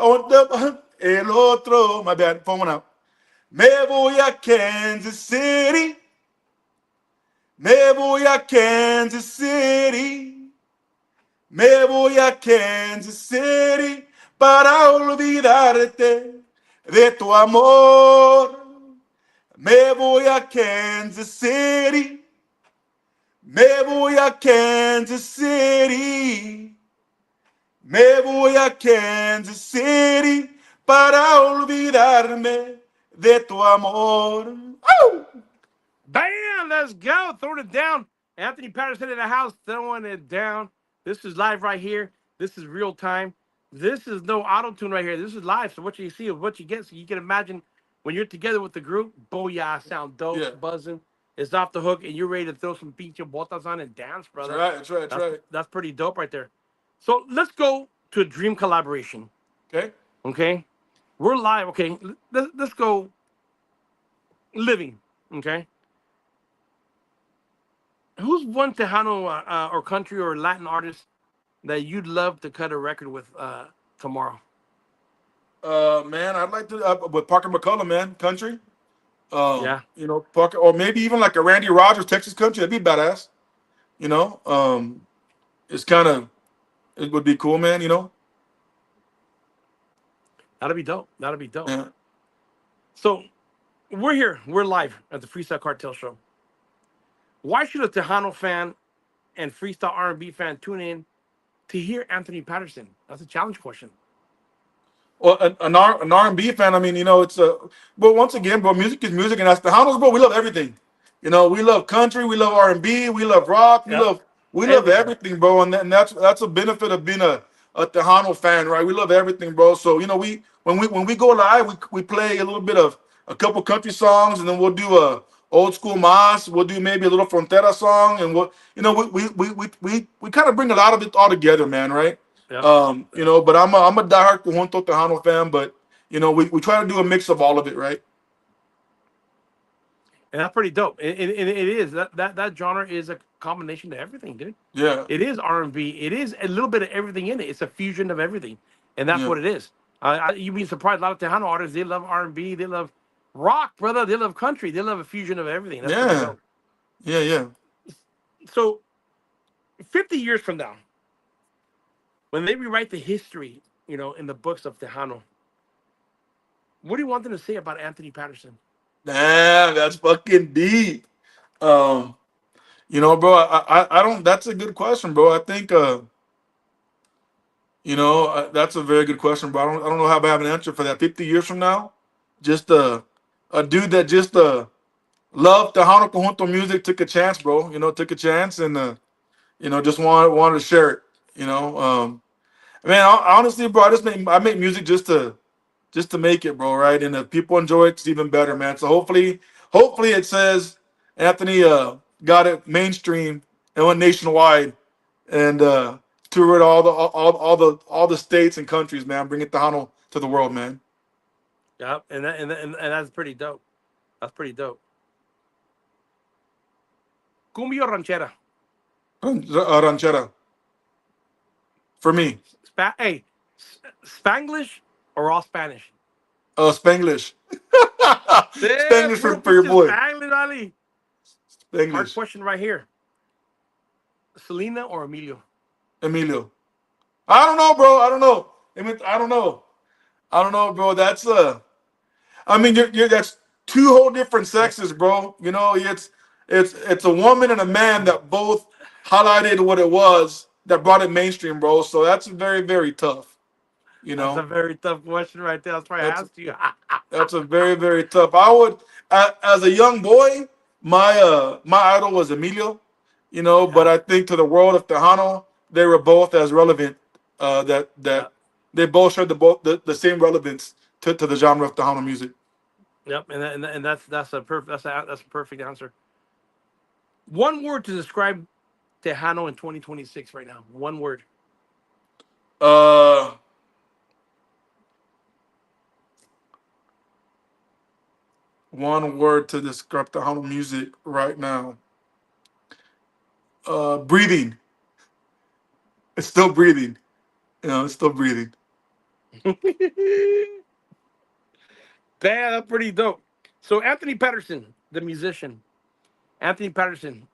el otro. My bad, phone went out. Me voy a Kansas City. Me voy a Kansas City. Me voy a Kansas City para olvidarte de tu amor. Me voy a Kansas City. Me voy a Kansas City. Me voy a Kansas City para olvidarme de tu amor. ¡Au! Bam! Let's go. Throwing it down. Anthony Patterson in the house, throwing it down. This is live right here. This is real time. This is no auto tune right here. This is live. So what you see is what you get. So you can imagine when you're together with the group, booyah, sound dope, Yeah. buzzing. It's off the hook, and you're ready to throw some pinche botas on and dance, brother. That's right. That's pretty dope right there. So let's go to a dream collaboration. Okay. Okay. We're live. Okay, let's go living. Okay, who's one Tejano or country or Latin artist that you'd love to cut a record with tomorrow? Man, I'd like to with Parker McCullum, man, country. Yeah, Parker, or maybe even like a Randy Rogers, Texas country. That'd be badass. You know, it's kind of it would be cool, man. that'd be dope. That'd be dope. Yeah. So we're here. We're live at the Freestyle Cartel Show. Why should a Tejano fan and freestyle R&B fan tune in to hear Anthony Patterson? That's a challenge question. Well, an R&B fan. I mean, it's but once again, bro, music is music, and that's the Hounds, bro. We love everything. We love country, we love R&B, we love rock, we Yep. love Everything. everything, bro. And that's a benefit of being a Tejano fan, right? We love everything, bro. So we when we go live, we play a little bit of a couple country songs, and then we'll do a old school mas. We'll do maybe a little frontera song, and we kind of bring a lot of it all together, man, right? Yep. But I'm a diehard Conjunto Tejano fan, but we try to do a mix of all of it, right? And that's pretty dope. It is that genre is a combination of everything, dude. Yeah, It is R&B. It is a little bit of everything in it. It's a fusion of everything, and that's yeah, what it is. You'd be surprised. A lot of Tejano artists, they love R&B. They love rock, brother. They love country. They love a fusion of everything. That's pretty yeah, dope. yeah. So, 50 years from now, when they rewrite the history, in the books of Tejano, what do you want them to say about Anthony Patterson? Damn, that's fucking deep. Um, bro, I don't. That's a good question, bro. I think that's a very good question, bro. I don't know how I have an answer for that. 50 years from now, just a dude that just loved Tejano Conjunto music, took a chance, bro. Took a chance and just wanted to share it. Man, honestly, bro, I make music just to make it, bro, right? And if people enjoy it, it's even better, man. So hopefully it says Anthony got it mainstream and went nationwide and toured all the states and countries, man. Bring it Tejano to the world, man. Yeah, and that's pretty dope. That's pretty dope. Cumbia or ranchera? Ranchera for me. Hey, Spanglish or all Spanish? Spanglish. Yeah, Spanglish puro for your pinche boy. Spanglish, Ali. Hard Spanglish. question right here. Selena or Emilio? Emilio. I don't know, bro. I don't know. I don't know. I don't know, bro. I mean, that's two whole different sexes, bro. It's a woman and a man that both highlighted what it was that brought it mainstream, bro. So that's very, very tough. You That's a know, very tough question right there. That's why I that's asked you. that's a very, very tough. I would, as a young boy, my idol was Emilio. But Yeah, I think to the world of Tejano, they were both as relevant. yeah, That they both shared the same relevance to the genre of Tejano music. yep. And that's a perfect that's a perfect answer. One word to describe Tejano in 2026 right now. One word. Uh, One word to describe Tejano music right now. Breathing. It's still breathing. It's still breathing. Damn, that's pretty dope. So Anthony Patterson, the musician, Anthony Patterson,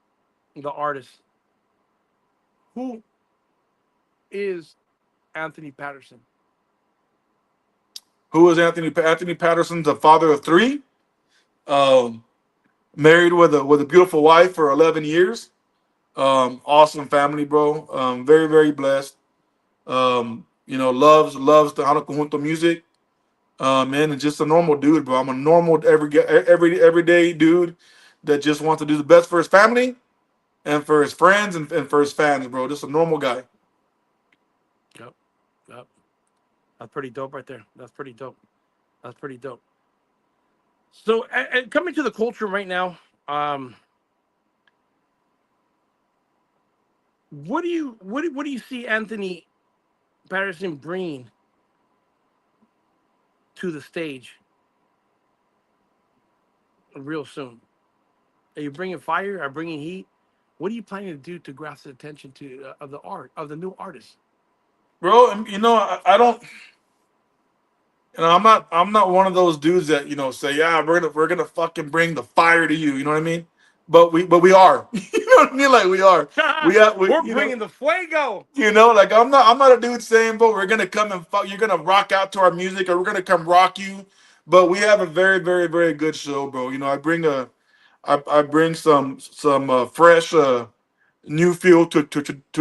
the artist. Who is Anthony Patterson? Who is Anthony? Anthony Patterson, the father of three. Um, Married with a beautiful wife for 11 years. Awesome family, bro. Very, very blessed. Loves the Hana Conjunto music. Man, and just a normal dude, bro. I'm a normal everyday dude that just wants to do the best for his family and for his friends and for his fans, bro. Just a normal guy. Yep, yep. That's pretty dope right there. That's pretty dope. That's pretty dope. So, coming to the culture right now, what do you see Anthony Patterson bringing to the stage real soon. Are you bringing fire? Are you bringing heat? What are you planning to do to grasp the attention of the art of the new artists? bro. And, I don't. I'm not one of those dudes that say, yeah, we're gonna fucking bring the fire to you. You know what I mean? But we are. You know what I mean? Like we are. We have we We're you know bringing the fuego. like I'm not a dude saying, but we're gonna come and fuck. You're gonna rock out to our music, or we're gonna come rock you. But we have a very very very good show, bro. I bring some fresh new feel to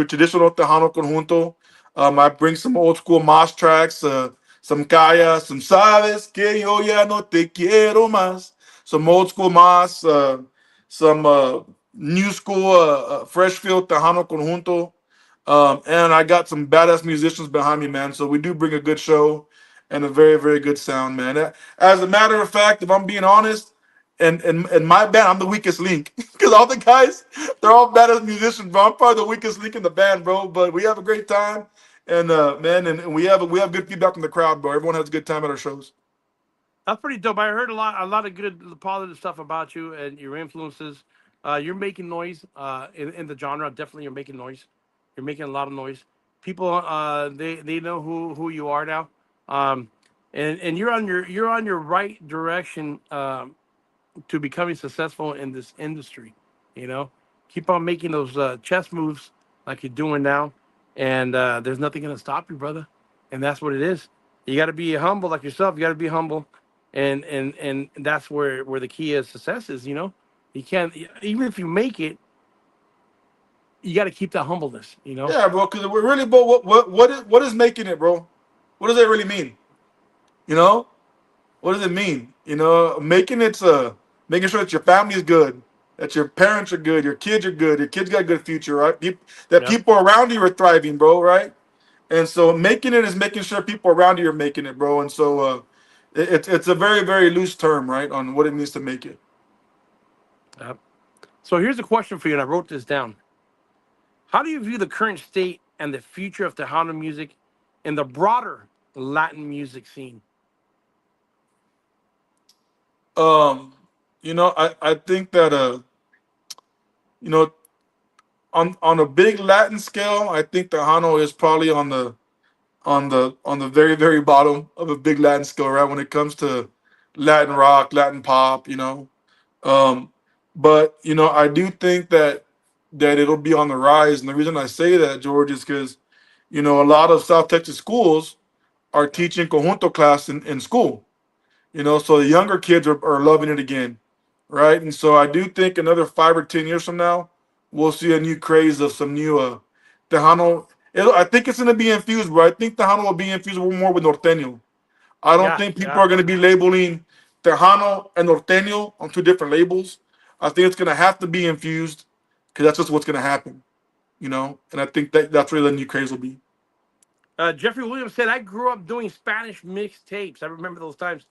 traditional Tejano conjunto. I bring some old school mosh tracks, some kaya, some sabes que yo ya no te quiero más. Some old school mosh, some new school fresh feel Tejano conjunto. And I got some badass musicians behind me, man. So we do bring a good show and a very, very good sound, man. As a matter of fact, if I'm being honest, and my band, I'm the weakest link because all the guys, they're all badass musicians, bro. I'm probably the weakest link in the band, bro. But we have a great time, and man, and we have good feedback from the crowd, bro. Everyone has a good time at our shows. That's pretty dope. I heard a lot of good positive stuff about you and your influences. You're making noise in the genre. Definitely, you're making noise. You're making a lot of noise. People, they know who you are now, um, and you're on your right direction to becoming successful in this industry. You know, keep on making those chess moves like you're doing now, and there's nothing gonna stop you, brother. And that's what it is. You got to be humble, like yourself. You got to be humble, and that's where the key is success is. You can't, even if you make it, you got to keep that humbleness. Yeah, bro. Because we're really, bro. What is making it, bro? What does that really mean? You know, what does it mean? Making it's making sure that your family is good, that your parents are good, your kids are good, your kids got a good future, right? That Yep. people around you are thriving, bro, right? And so making it is making sure people around you are making it, bro. And so it's a very very loose term, right, on what it means to make it. Yep. So here's a question for you, and I wrote this down. How do you view the current state and the future of Tejano music in the broader Latin music scene? Um, I think that you know, on a big Latin scale, I think Tejano is probably on the very very bottom of a big Latin scale, right? When it comes to Latin rock, Latin pop. Um, but I do think that it'll be on the rise, and the reason I say that, George, is because a lot of South Texas schools are teaching conjunto class in school. So the younger kids are loving it again, right? And so I do think another 5 or 10 years from now, we'll see a new craze of some new Tejano. I think it's going to be infused, bro. I think Tejano will be infused more with Norteño. I don't Yeah, think people yeah. are going to be labeling Tejano and Norteño on two different labels. I think it's going to have to be infused because that's just what's going to happen, And I think that's where the new craze will be. Jeffrey Williams said, I grew up doing Spanish mixtapes. I remember those times.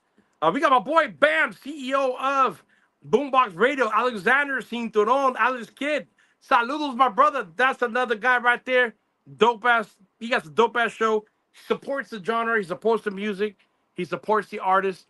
We got my boy Bam, CEO of Boombox Radio, Alexander Cinturon, Alex Kid. Saludos, my brother. That's another guy right there. Dope ass. He got a dope ass show. He supports the genre. He supports the music. He supports the artist.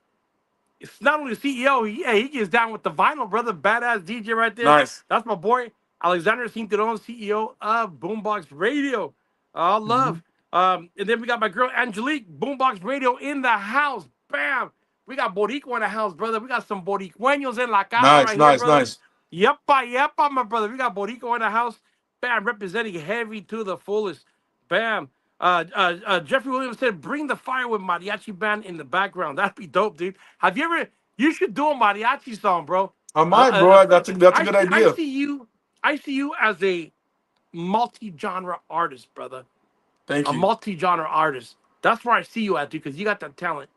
It's not only the CEO, he gets down with the vinyl, brother. Badass DJ right there. Nice. That's my boy, Alexander Cinturon, CEO of Boombox Radio. All Mhm. love. And then we got my girl Angelique, Boombox Radio in the house. Bam. We got Boricua in the house, brother. We got some Boricueños in la casa Nice, right here, nice, brother. nice. Yeppa, my brother. We got Boricua in the house. Bam, representing heavy to the fullest. Bam. Jeffrey Williams said, "Bring the fire with mariachi band in the background." That'd be dope, dude. Have you ever? You should do a mariachi song, bro. I might, bro. That's a good I idea. see you. I see you as a multi-genre artist, brother. Thank A you. multi-genre artist. That's where I see you at, dude, because you got that talent,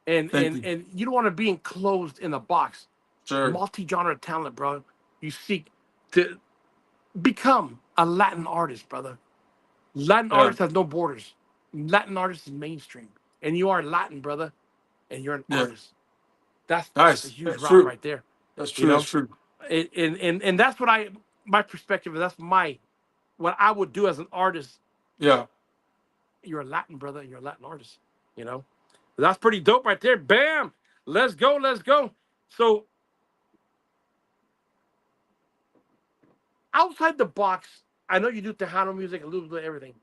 and Thank and you. and you don't want to be enclosed in a box. Sure. Multi-genre talent, bro. You seek to become a Latin artist, brother. Latin Yeah. artist has no borders. Latin artist is mainstream, and you are Latin, brother, and you're an Yeah. artist. That's a Nice. huge That's rock true. right there. That's You true. That's know, true. and that's what my perspective is. That's what I would do as an artist. Yeah. You're a Latin brother. You're a Latin artist. You know. That's pretty dope right there. Bam. Let's go. Let's go. So outside the box, I know you do Tejano music, a little bit of everything.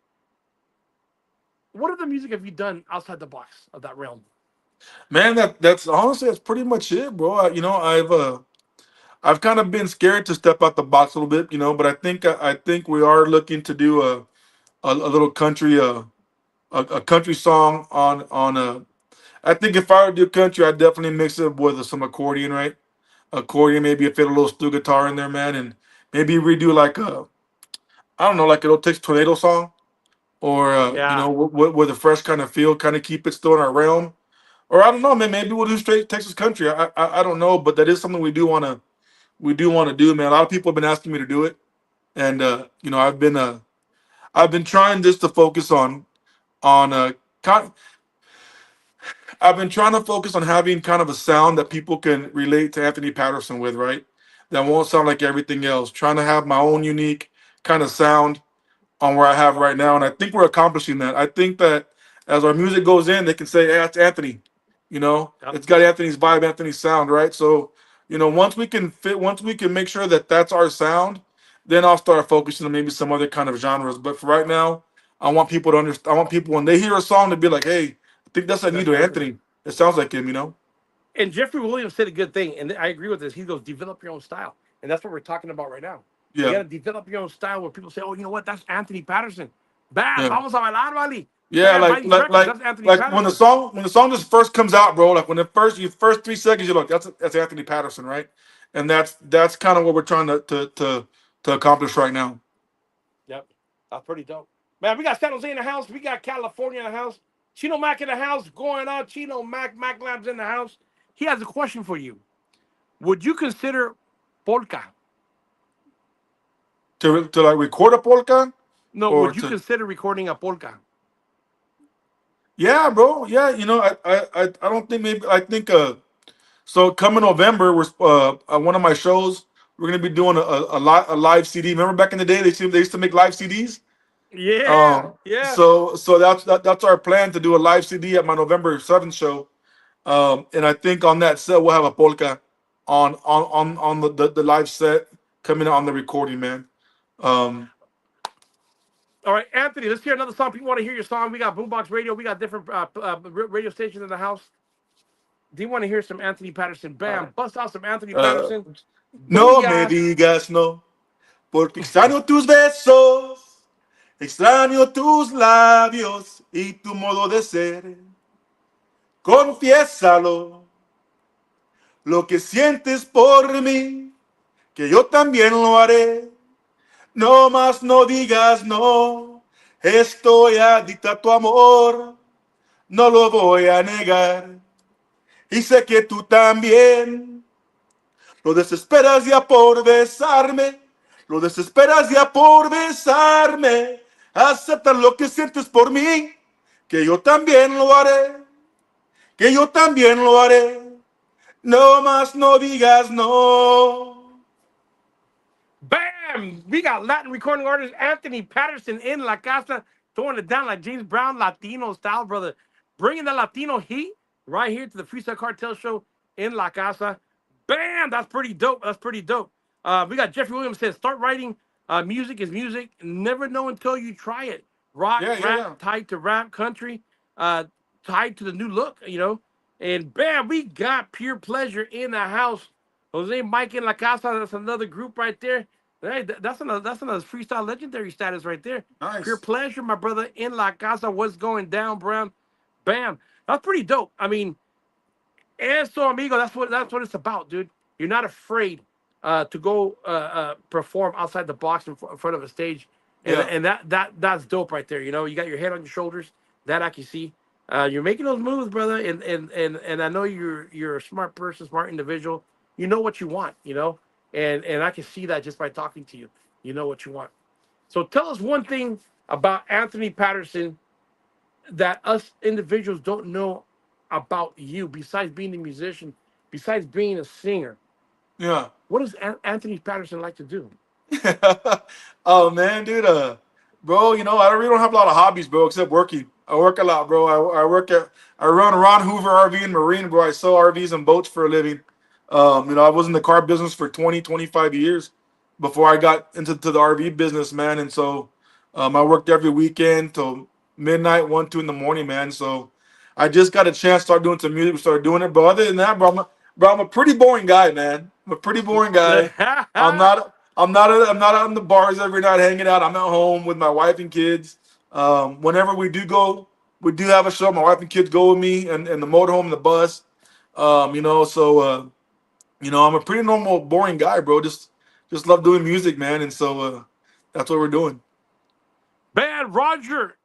What other music have you done outside the box of that realm? Man, that's honestly that's pretty much it, bro. I've kind of been scared to step out the box a little bit, but I think we are looking to do a little country a country song on. I think if I were to do country, I'd definitely mix it with some accordion, right? Accordion, maybe fit a little steel guitar in there, man, and maybe redo like a I don't know, like an old Texas Tornado song, or Yeah. with a fresh kind of feel, kind of keep it still in our realm. Or I don't know, man. Maybe we'll do straight Texas country. I don't know, but that is something we do want to do, man. A lot of people have been asking me to do it, and I've been trying just to focus on kind, I've been trying to focus on having kind of a sound that people can relate to Anthony Patterson with, right? That won't sound like everything else. Trying to have my own unique kind of sound on where I have right now, and I think we're accomplishing that. I think that as our music goes in, they can say, "Hey, that's Anthony." Yep. It's got Anthony's vibe, Anthony's sound, right? So, once we can make sure that that's our sound, then I'll start focusing on maybe some other kind of genres. But for right now, I want people to understand. I want people when they hear a song to be like, "Hey, I think that's That's Anita Anthony. Anthony. It sounds like him." And Jeffrey Williams said a good thing, and I agree with this. He goes, develop your own style. And that's what we're talking about right now. You Yeah, got to develop your own style where people say, oh, you know what? That's Anthony Patterson. Bam, yeah. vamos a bailar, Vali. Yeah, Bam, buy like these like records. like That's Anthony like when the Patterson. song just first comes out, bro. Like when the first 3 seconds, you're like, that's Anthony Patterson, right? And that's kind of what we're trying to accomplish right now. Yep. That's pretty dope. Man, we got San Jose in the house. We got California in the house. Chino Mac in the house. Going on. Chino Mac. Mac Labs in the house. He has a question for you. Would you consider polka? To like record a polka No, or would you to consider recording a polka? yeah, bro. Yeah, I don't think maybe I think so coming November we're at one of my shows we're gonna be doing a live CD. Remember back in the day they used to make live CDs. Yeah. Yeah. So that's our plan to do a live CD at my November 7th show. And I think on that set we'll have a polka on the live set coming out on the recording, man. Um, All right, Anthony, let's hear another song. People want to hear your song. We got Boombox Radio. We got different radio stations in the house. Do you want to hear some Anthony Patterson? Bam. Bust out some Anthony uh, Patterson. no me Booyah. digas no, porque extraño tus besos, extraño tus labios y tu modo de ser. Confiésalo, lo que sientes por mí, que yo también lo haré. No más no digas no, estoy adicta a tu amor, no lo voy a negar. Y sé que tú también lo desesperas ya por besarme, lo desesperas ya por besarme. Acepta lo que sientes por mí, que yo también lo haré, que yo también lo haré. No más no digas no. Bam! We got Latin recording artist Anthony Patterson in La Casa, throwing it down like James Brown, Latino style, brother. Bringing the Latino heat right here to the Freestyle Cartel show in La Casa. Bam! That's pretty dope. That's pretty dope. We got Jeffrey Williams says, start writing. Music is music. Never know until you try it. Rock, Yeah, yeah, yeah. rap, tied to rap, country, tied to the new look. And bam, we got Pure Pleasure in the house. Jose Mike in La Casa, that's another group right there. Hey, that's another freestyle legendary status right there. Pure Nice. Pleasure, my brother, in La Casa. What's going down, Brown? Bam. That's pretty dope. I mean, eso, amigo, that's what it's about, dude. You're not afraid to go perform outside the box in front of a stage, and Yeah. and that's dope right there. You got your head on your shoulders. That I can see. You're making those moves, brother, and I know you're a smart person, smart individual. You know what you want, and I can see that just by talking to you. You know what you want. So tell us one thing about Anthony Patterson that us individuals don't know about you besides being a musician, besides being a singer. Yeah. What does Anthony Patterson like to do? Oh man, dude, bro, I really don't have a lot of hobbies, bro, except working. I work a lot, bro. I run Ron Hoover RV and Marine, bro. I sell RVs and boats for a living. I was in the car business for 20, 25 years before I got into the RV business, man. And so I worked every weekend till midnight, 1, 2 in the morning, man. So I just got a chance to start doing some music, started doing it. But other than that, bro, I'm a pretty boring guy, man. I'm a pretty boring guy. I'm not out in the bars every night hanging out. I'm at home with my wife and kids. Whenever we do have a show. My wife and kids go with me and the motorhome and the bus. I'm a pretty normal, boring guy, bro. Just love doing music, man. And so that's what we're doing. Man, Roger,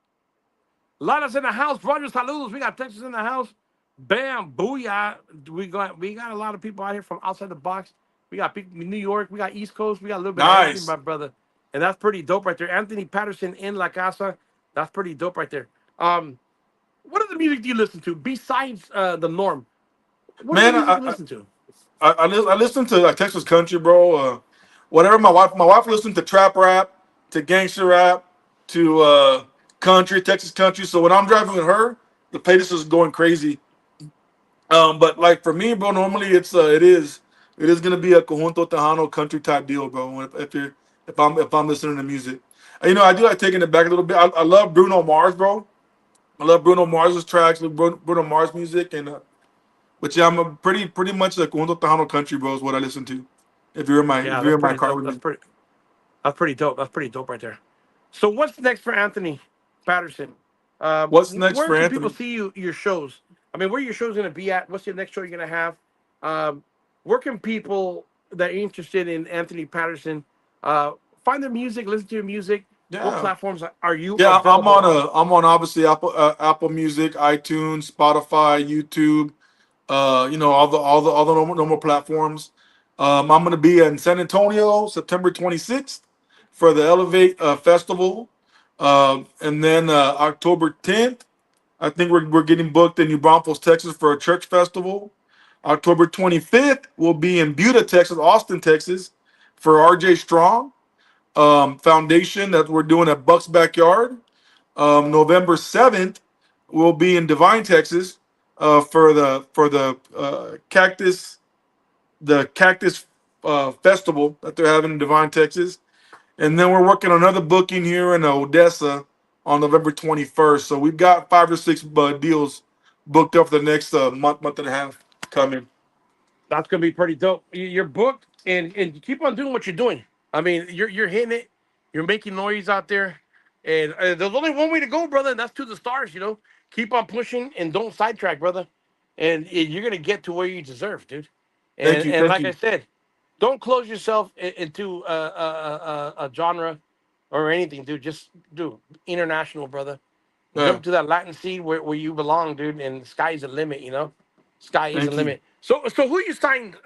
let us in the house. Roger, saludos. We got Texas in the house. Bam, booyah. We got a lot of people out here from outside the box. We got people in New York. We got East Coast. We got a little bit of everything, Nice. my brother. And that's pretty dope right there. Anthony Patterson in La Casa. That's pretty dope right there. What other music do you listen to besides the norm? What other Man, music do you listen to? I listen to like Texas country, bro. Whatever my wife listens to trap rap, to gangster rap, to country, Texas country. So when I'm driving with her, the playlist is going crazy. But like for me, bro, normally it is gonna be a conjunto tejano country type deal, bro. If I'm listening to music, I do like taking it back a little bit. I love Bruno Mars, bro. I love Bruno Mars's tracks, Bruno Mars music, and but yeah, I'm a pretty much a conjunto tejano country, bro. Is what I listen to. If you're in my Yeah, if you're that's in my pretty car dope. with me. That's pretty dope. That's pretty dope right there. So what's next for Anthony Patterson? What's next Where for can people Anthony? see your shows? I mean, where your show's gonna be at? What's your next show you're gonna have? Um, where can people that are interested in Anthony Patterson uh, find their music, listen to your music? What Yeah. platforms are you Yeah, I'm available on on? obviously Apple Music, iTunes, Spotify, YouTube, all the normal platforms. I'm gonna be in San Antonio September 26th for the Elevate Festival, and then October 10th. I think we're getting booked in New Braunfels, Texas for a church festival. October 25th we'll be in Buda, Texas, Austin, Texas, for RJ Strong Foundation that we're doing at Buck's Backyard. November 7th, we'll be in Divine, Texas, for the cactus festival that they're having in Divine, Texas, and then we're working on another booking here in Odessa on November 21st. So we've got 5 or 6 deals booked up for the next month and a half coming. That's gonna be pretty dope. You're booked, and you keep on doing what you're doing. I mean, you're hitting it. You're making noise out there, and there's only one way to go, brother, and that's to the stars. Keep on pushing and don't sidetrack, brother, and you're gonna get to where you deserve, dude. Thank And you, and thank like I you. said, don't close yourself into a genre or anything, dude. Just do international, brother. Yeah, Jump to that Latin scene where you belong, dude, and the sky is the limit, Sky is the thank you. limit. So who you signed?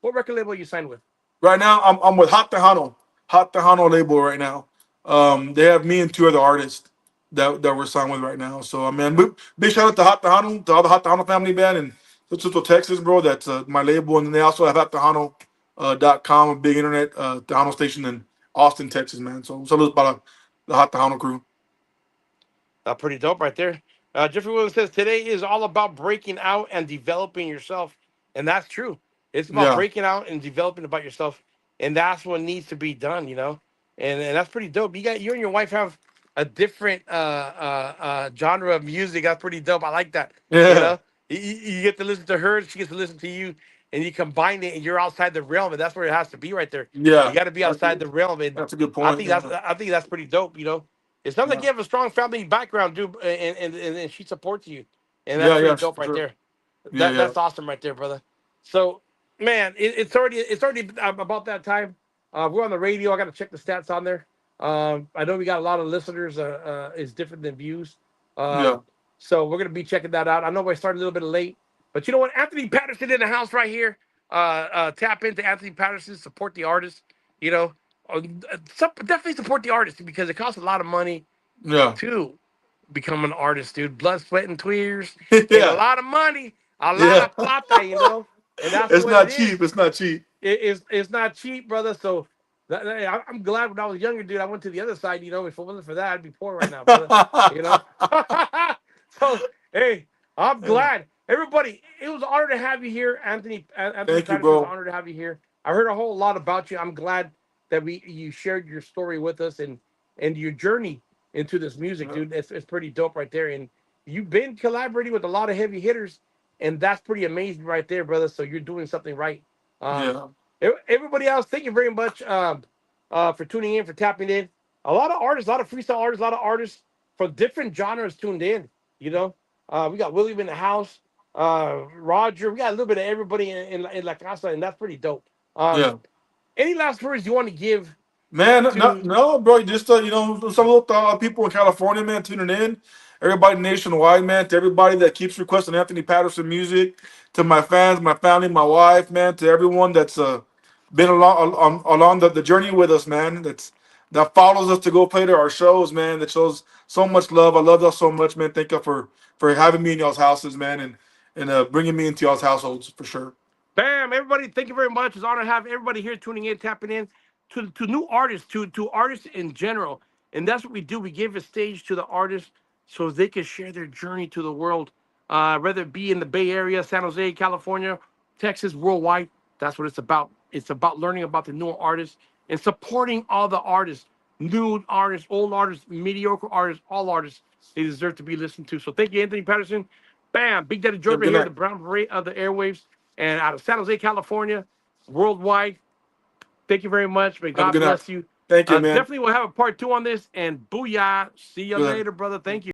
What record label you signed with? Right now, I'm with Hot Tejano label right now. They have me and 2 other artists that we're signed with right now. So I mean, big shout out to Hot Tejano, to all the Hot Tejano family band in Central Texas, bro. That's my label, and then they also have HotTejano.com, a big internet Tejano station in Austin, Texas, man. So salute about the Hot Tejano crew. Pretty dope right there. Jeffrey Williams says today is all about breaking out and developing yourself, and that's true. It's about Yeah, breaking out and developing about yourself, and that's what needs to be done, And that's pretty dope. You and your wife have a different genre of music. That's pretty dope. I like that. You yeah, know, you get to listen to her, she gets to listen to you, and you combine it, and you're outside the realm, and that's where it has to be right there. You yeah. got to be That's, outside the realm, and that's a good I point. think that's pretty dope. It sounds like Yeah, you have a strong family background, dude, and she supports you, and that's yeah, pretty yeah, dope for right sure. there. Yeah, yeah, That's awesome right there, brother. So, man, it's already about that time. We're on the radio. I got to check the stats on there. I know we got a lot of listeners. Is different than views. yeah. So we're gonna be checking that out. I know I started a little bit late, but you know what? Anthony Patterson in the house right here. Tap into Anthony Patterson, support the artist. You know, definitely support the artist because it costs a lot of money Yeah. to become an artist, dude. Blood, sweat, and tears, and a Yeah, lot of money, a lot yeah. of plata, and that's It's what it not is. cheap. It's not cheap. It's not cheap, brother. So I'm glad when I was younger, dude. I went to the other side. You know, if it wasn't for that, I'd be poor right now, brother. You know. So hey, I'm glad. Everybody, it was an honor to have you here, Anthony. Anthony Thank you, Patterson, it was an bro. honor to have you here. I heard a whole lot about you. I'm glad that you shared your story with us and your journey into this music, dude. It's pretty dope right there. And you've been collaborating with a lot of heavy hitters, and that's pretty amazing right there, brother. So you're doing something right. Um, Yeah. Everybody else, thank you very much for tuning in, for tapping in. A lot of artists, a lot of freestyle artists, a lot of artists from different genres tuned in. You know, we got William in the house, Roger. We got a little bit of everybody in La Casa, and that's pretty dope. Yeah. Any last words you want to give Man, to? no, bro. Just some little people in California, man, tuning in. Everybody nationwide, man. To everybody that keeps requesting Anthony Patterson music, to my fans, my family, my wife, man. To everyone that's been along the journey with us, man. That follows us to go play to our shows, man. That shows so much love. I love y'all so much, man. Thank you for having me in y'all's houses, man, and bringing me into y'all's households for sure. Bam, everybody, thank you very much. It's an honor to have everybody here tuning in, tapping in to new artists, to artists in general. And that's what we do. We give a stage to the artists so they can share their journey to the world, whether it be in the Bay Area, San Jose, California, Texas, worldwide. That's what it's about. It's about learning about the newer artists and supporting all the artists, new artists, old artists, mediocre artists, all artists. They deserve to be listened to. So thank you, Anthony Patterson. Bam, Big Daddy George Yep, right good here, night. the Brown Beret of the airwaves, and out of San Jose, California, worldwide. Thank you very much. May Have a God good night. bless you. Thank you, man. Definitely we'll have a part 2 on this, and booyah. See you Good night. later, brother. Thank you.